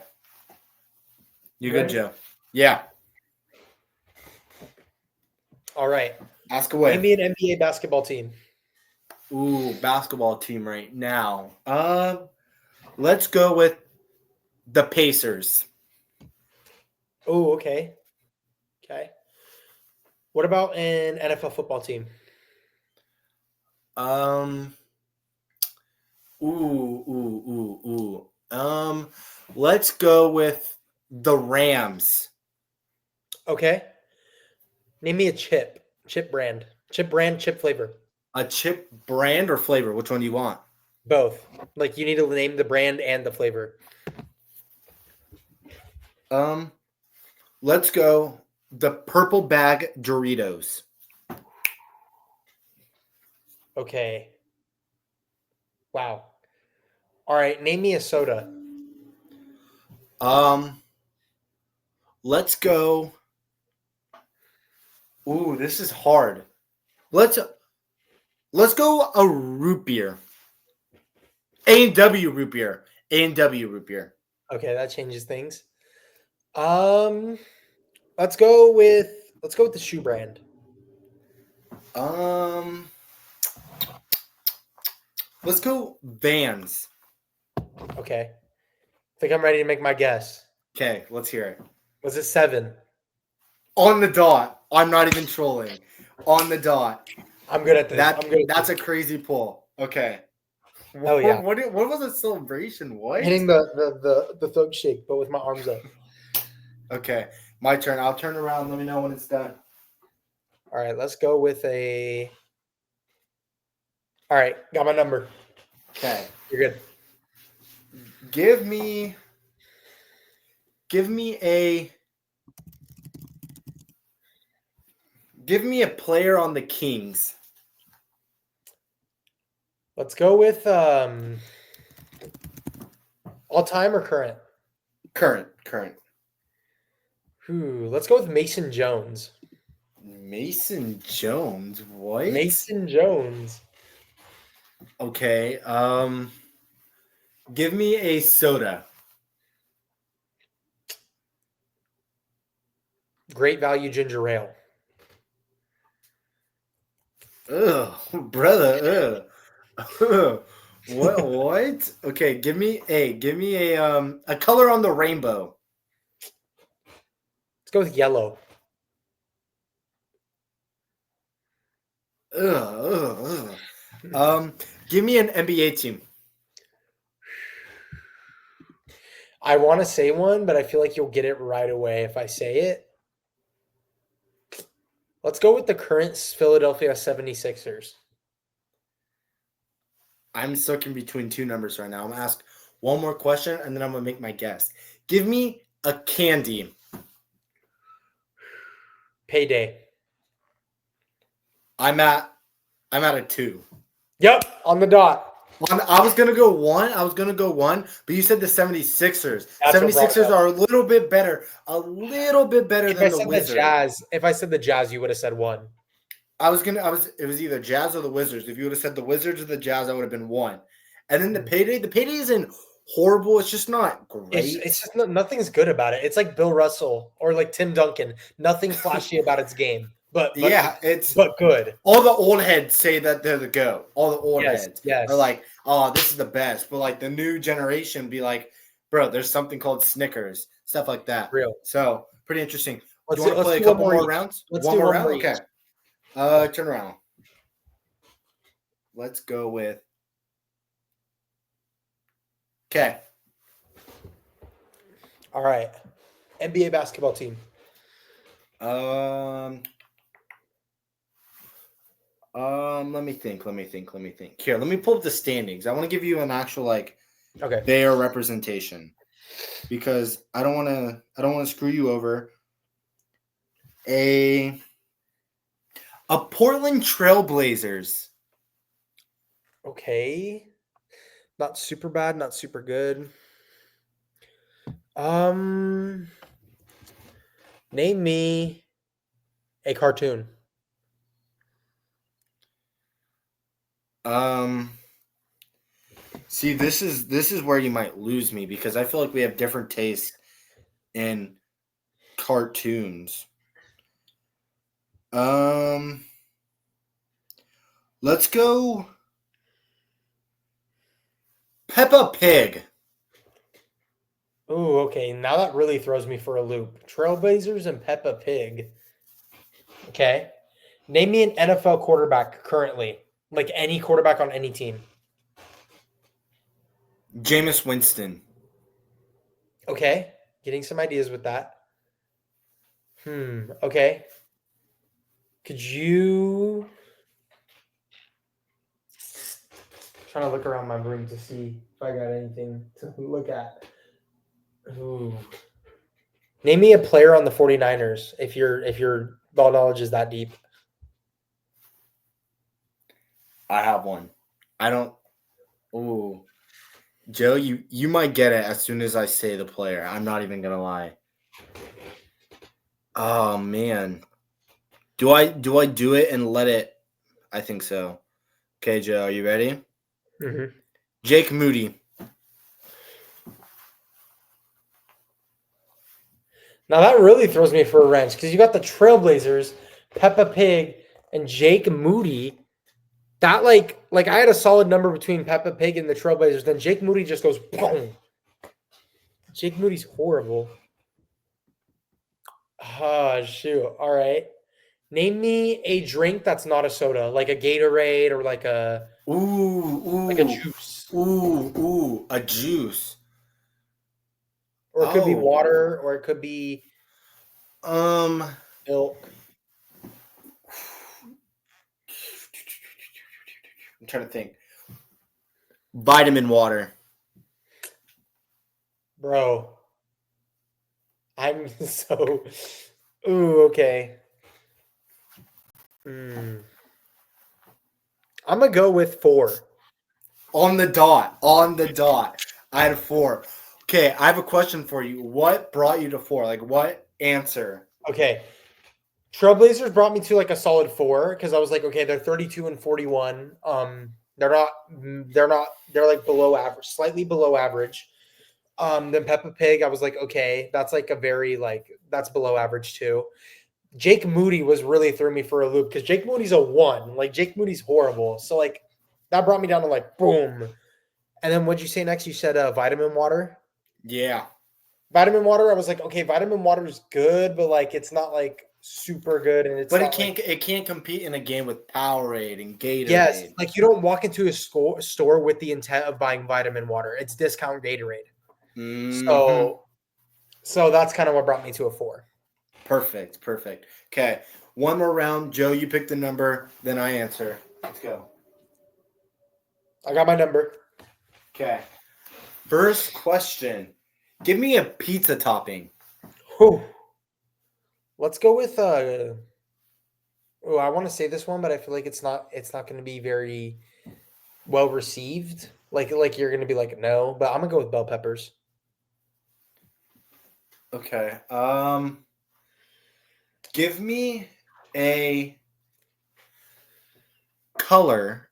You good, Joe? Yeah. All right. Ask away. Give me an NBA basketball team. Ooh, basketball team right now. Let's go with the Pacers. Oh, okay. Okay. What about an NFL football team? Let's go with the Rams. Okay. Name me a chip. Chip brand. Chip brand, chip flavor. A chip brand or flavor? Which one do you want? Both. Like you need to name the brand and the flavor. Let's go the purple bag Doritos. Okay. Wow. All right. Name me a soda. Let's go. Ooh, this is hard. Let's go a root beer. A&W root beer. A&W root beer. Okay, that changes things. Let's go with the shoe brand. Let's go Vans. Okay. I think I'm ready to make my guess. Okay, let's hear it. Was it 7? On the dot. I'm not even trolling. On the dot. I'm good at this. That's a crazy pull. Okay. Oh yeah. What was a celebration? What? Hitting the thug shake, but with my arms up. Okay. My turn. I'll turn around. Let me know when it's done. All right, let's go with a. All right, got my number. Okay. You're good. Give me a player on the Kings. Let's go with all time or current? Current. Ooh, let's go with Mason Jones. Mason Jones. What? Mason Jones. Okay. Give me a soda. Great value ginger ale. Ugh, brother. Ugh. What? Okay, give me a color on the rainbow. Let's go with yellow. Ugh. Give me an NBA team. I want to say one, but I feel like you'll get it right away if I say it. Let's go with the current Philadelphia 76ers. I'm stuck in between two numbers right now. I'm gonna ask one more question and then I'm gonna make my guess. Give me a candy. Payday. I'm at a 2. Yep, on the dot. I was gonna go 1. I was gonna go 1, but you said the 76ers. That's what brought it 76ers up. are a little bit better. A little bit better If I than the said the Wizards. Jazz, you would have said one. It was either Jazz or the Wizards. If you would have said the Wizards or the Jazz, I would have been 1. And then the payday isn't horrible. It's just not It's great. just nothing's good about it. It's like Bill Russell or like Tim Duncan. Nothing flashy about its game, but Yeah, it's but good. all the old heads say that they're the GOAT. All the old Yes, heads yes. are like, oh, this is the best. But like the new generation be like, bro, there's something called Snickers, stuff like that. Real. So pretty interesting. Let's You want to play a do one couple more more each. rounds? Let's One do more one round? more Okay. each. Turn around. Let's go with. Okay. All right. NBA basketball team. Let me think. Here, let me pull up the standings. I want to give you an actual Okay. their representation because I don't want to screw you over. A Portland Trailblazers. Okay. Not super bad, not super good. Name me a cartoon. See, this is where you might lose me because I feel like we have different tastes in cartoons. Let's go Peppa Pig. Ooh, okay. Now that really throws me for a loop. Trailblazers and Peppa Pig. Okay. Name me an NFL quarterback currently. Like any quarterback on any team. Jameis Winston. Okay. Getting some ideas with that. Okay. Could you trying to look around my room to see if I got anything to look at. Ooh. Name me a player on the 49ers if your ball knowledge is that deep. I have one. I don't. Ooh, Joe, you might get it as soon as I say the player. I'm not even gonna lie. Oh man, do I do it and let it? I think so. Okay, Joe, are you ready? Mm-hmm. Jake Moody. Now that really throws me for a wrench because you got the Trailblazers, Peppa Pig, and Jake Moody. That like I had a solid number between Peppa Pig and the Trailblazers. Then Jake Moody just goes boom. Jake Moody's horrible. Oh shoot! All right, name me a drink that's not a soda, like a Gatorade or like a Ooh, juice, a juice. or it could be Oh, water, or it could be milk. I'm trying to think. Vitamin water. Bro, I'm so. Ooh, okay. I'm gonna go with 4. On the dot. On the dot. I had 4. Okay, I have a question for you. What brought you to 4? Like, what answer? Okay. Trailblazers brought me to like a solid 4 because I was like, okay, they're 32 and 41. They're like below average, slightly below average. Then Peppa Pig, I was like, okay, that's like a very that's below average too. Jake Moody was really threw me for a loop because Jake Moody's a 1. Like Jake Moody's horrible. So like that brought me down to like boom. And then what'd you say next? You said vitamin water. Yeah. Vitamin water. I was like, okay, vitamin water is good, but like it's not like super good, and it's But not it can't compete in a game with Powerade and yes, Gatorade. like you don't walk into a store with the intent of buying vitamin water. It's discount Gatorade. Mm-hmm. So that's kind of what brought me to a 4. Perfect. Okay. One more round. Joe, you pick the number, then I answer. Let's go. I got my number. Okay. First question. Give me a pizza topping. Whew. Let's go with oh, I want to say this one, but I feel like it's not going to be very well received. Like you're going to be like no, but I'm going to go with bell peppers. Okay. Give me a color.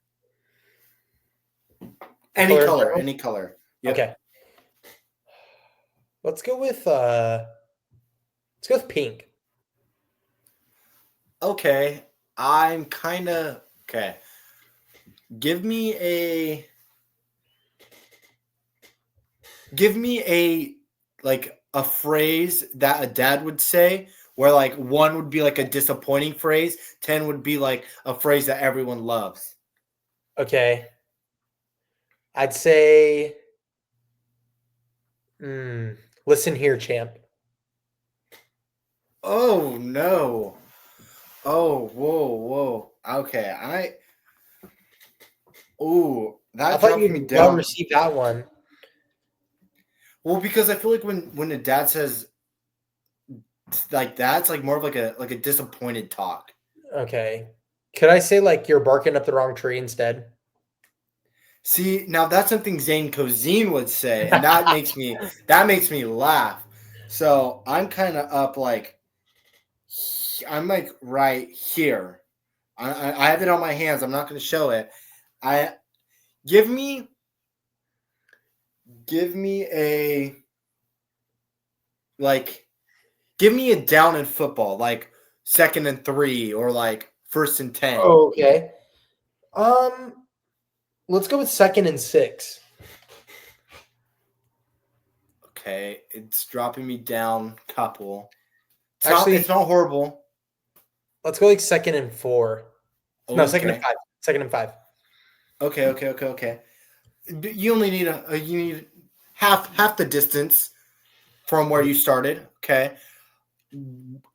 A Any color in color. general. Any color. Yep. Okay. Let's go with pink. Okay. I'm kind of okay. Give me a give me a like a phrase that a dad would say where like one would be like a disappointing phrase, 10 would be like a phrase that everyone loves. Okay. I'd say listen here, champ. Oh no. Oh, whoa. Okay. I That thought drops me you'd well down. receive that one. Well, because I feel like when a dad says like that, it's like more of like a disappointed talk. Okay. Could I say like you're barking up the wrong tree instead? See, now that's something Zane Kozine would say, and that makes me laugh. So I'm kind of up like I'm like right here. I have it on my hands. I'm not going to show it. I give me give me a like give me a down in football, like 2nd and 3 or like 1st and 10. Okay. Um, let's go with 2nd and 6. Okay, it's dropping me down a couple. Actually, It's not horrible. let's go like 2nd and 4. No, second and Okay. five. 2nd and 5. Okay. You only need you need half the distance from where you started. Okay,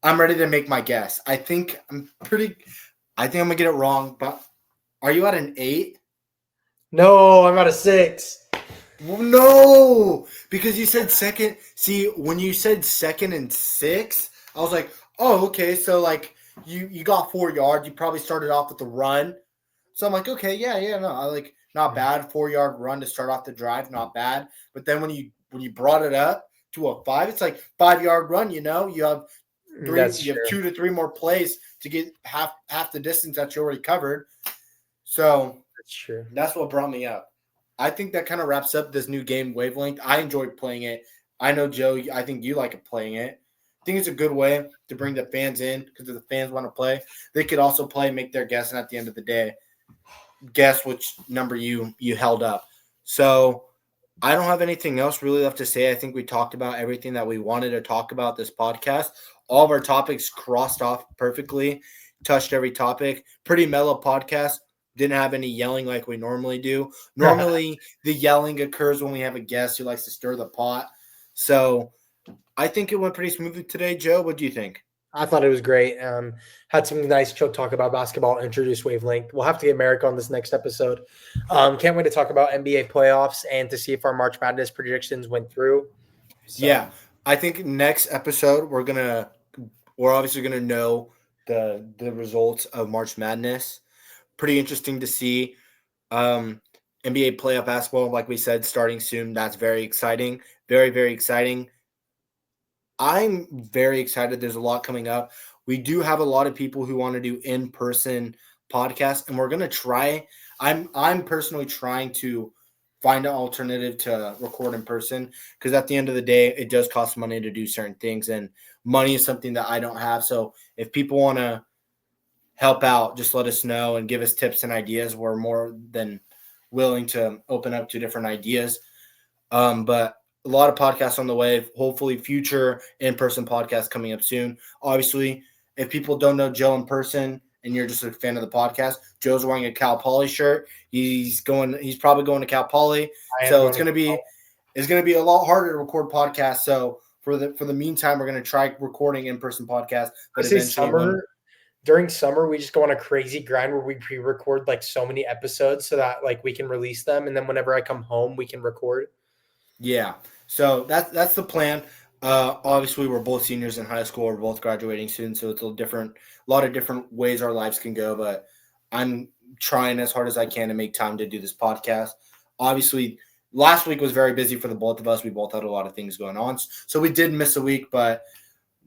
I'm ready to make my guess. I think I'm gonna get it wrong, but are you at an 8? No, I'm at a 6. Well, no, because you said second. See, when you said 2nd and 6, I was like, oh, okay. So like you got 4 yards. You probably started off with the run. So I'm like, okay, yeah, no, I like not bad. 4 yard run to start off the drive, not bad. But then when you brought it up to a 5, it's like 5 yard run. You have That's you have true. 2 to 3 more plays to get half the distance that you already covered. So That's true. that's what brought me up. I think that kind of wraps up this new game, Wavelength. I enjoyed playing it. I know, Joe, I think you like playing it. I think it's a good way to bring the fans in because if the fans want to play, they could also play, make their guess, and at the end of the day, guess which number you held up. So I don't have anything else really left to say. I think we talked about everything that we wanted to talk about this podcast. All of our topics crossed off perfectly, touched every topic. Pretty mellow podcast. Didn't have any yelling like we normally do. Normally, the yelling occurs when we have a guest who likes to stir the pot. So I think it went pretty smoothly today, Joe. What do you think? I thought it was great. Had some nice chill talk about basketball. Introduce Wavelength. We'll have to get Merrick on this next episode. Can't wait to talk about NBA playoffs and to see if our March Madness predictions went through. So Yeah, I think next episode we're obviously gonna know the results of March Madness. Pretty interesting to see. Um, NBA playoff basketball, like we said, starting soon. That's very exciting. Very exciting. I'm very excited. There's a lot coming up. We do have a lot of people who want to do in-person podcasts, and we're gonna try. I'm personally trying to find an alternative to record in person because at the end of the day, it does cost money to do certain things, and money is something that I don't have. So if people want to help out, just let us know and give us tips and ideas. We're more than willing to open up to different ideas. But a lot of podcasts on the way. Hopefully, future in-person podcasts coming up soon. Obviously, if people don't know Joe in person and you're just a fan of the podcast, Joe's wearing a Cal Poly shirt. He's probably going to Cal Poly. I am So going to. it's gonna be a lot harder to record podcasts. So for the meantime, we're gonna try recording in-person podcasts, I but say eventually when summer. during summer we just go on a crazy grind where we pre-record like so many episodes so that like we can release them, and then whenever I come home we can record. Yeah. So that's the plan. Obviously, we're both seniors in high school. We're both graduating soon, so it's a lot of different ways our lives can go. But I'm trying as hard as I can to make time to do this podcast. Obviously, last week was very busy for the both of us. We both had a lot of things going on, so we did miss a week. But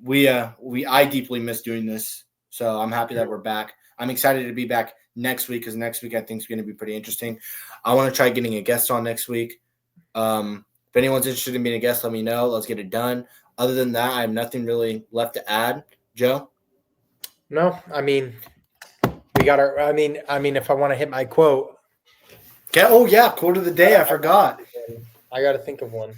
I deeply miss doing this. So I'm happy that we're back. I'm excited to be back next week because next week I think is going to be pretty interesting. I want to try getting a guest on next week. If anyone's interested in being a guest, let me know. Let's get it done. Other than that, I have nothing really left to add. Joe? No, I mean we got our. I mean, if I want to hit my quote, Okay. Oh, yeah. Quote of the day. I forgot. I got to think of one.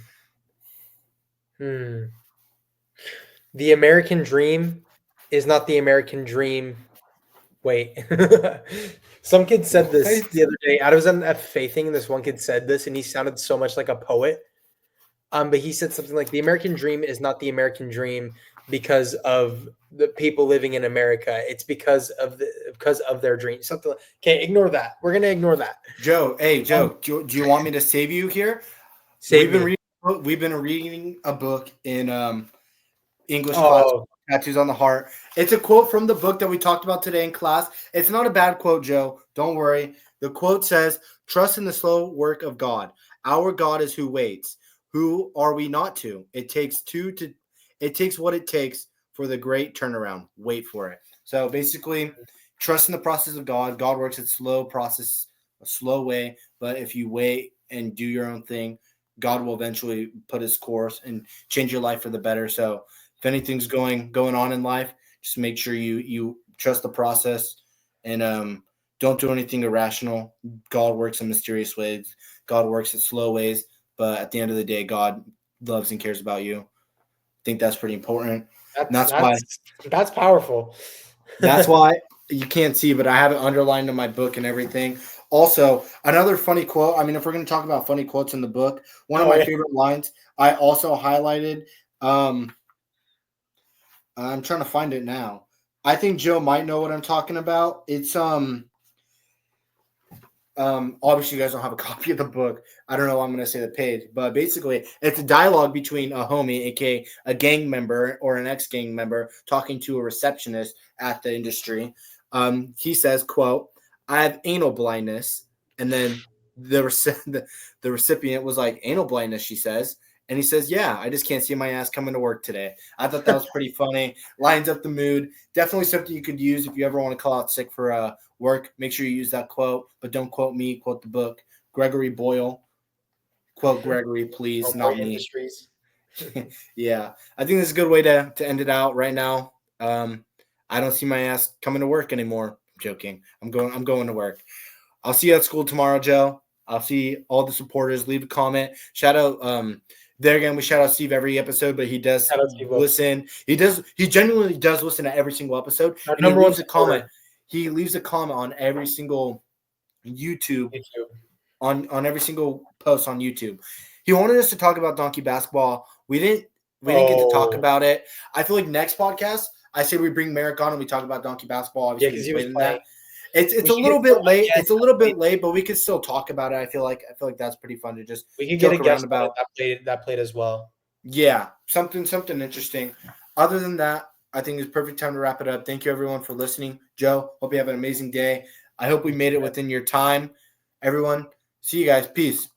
The American dream is not the American dream. Wait. Some kid said this the other day. I was on that faith thing, and this one kid said this, and he sounded so much like a poet. But he said something like, "The American dream is not the American dream because of the people living in America. It's because of their dream." Something. Okay, ignore that. We're gonna ignore that. Joe, hey, Joe, do you want me to save you here? Save me. We've been reading a book in English class, Oh, Tattoos on the Heart. It's a quote from the book that we talked about today in class. It's not a bad quote, Joe. Don't worry. The quote says, "Trust in the slow work of God. Our God is who waits. Who are we not to? It takes what it takes for the great turnaround. Wait for it." So basically, trust in the process of God. God works at a slow way. But if you wait and do your own thing, God will eventually put his course and change your life for the better. So if anything's going on in life, just make sure you trust the process and don't do anything irrational. God works in mysterious ways. God works in slow ways. But at the end of the day, God loves and cares about you. I think that's pretty important. And that's powerful. that's why you can't see, but I have it underlined in my book and everything. Also, another funny quote. I mean, if we're going to talk about funny quotes in the book, one of my favorite lines I also highlighted. I'm trying to find it now. I think Joe might know what I'm talking about. It's obviously you guys don't have a copy of the book. I don't know why I'm going to say the page, but basically it's a dialogue between a homie, aka a gang member or an ex-gang member, talking to a receptionist at the industry. He says, quote, "I have anal blindness," and then the recipient was like, "Anal blindness," she says. And he says, "Yeah, I just can't see my ass coming to work today." I thought that was pretty funny. Lines up the mood. Definitely something you could use if you ever want to call out sick for work. Make sure you use that quote, but don't quote me. Quote the book. Gregory Boyle. Quote Gregory, please, not me. Industries. Yeah, I think this is a good way to end it out right now. I don't see my ass coming to work anymore. I'm joking. I'm going to work. I'll see you at school tomorrow, Joe. I'll see all the supporters. Leave a comment. Shout out. There again, we shout out Steve every episode, but he does listen. He genuinely does listen to every single episode. Our And number he one leaves a comment. He leaves a comment on every single YouTube. On every single post on YouTube. He wanted us to talk about donkey basketball. We didn't get to talk about it. I feel like next podcast, I say we bring Merrick on and we talk about donkey basketball. Obviously, because he was playing. That. It's a little bit late. It's a little bit late, but we could still talk about it. I feel like that's pretty fun to just we could get a guest about that played as well. Yeah, something interesting. Other than that, I think it's perfect time to wrap it up. Thank you everyone for listening. Joe, hope you have an amazing day. I hope we made it within your time. Everyone, see you guys. Peace.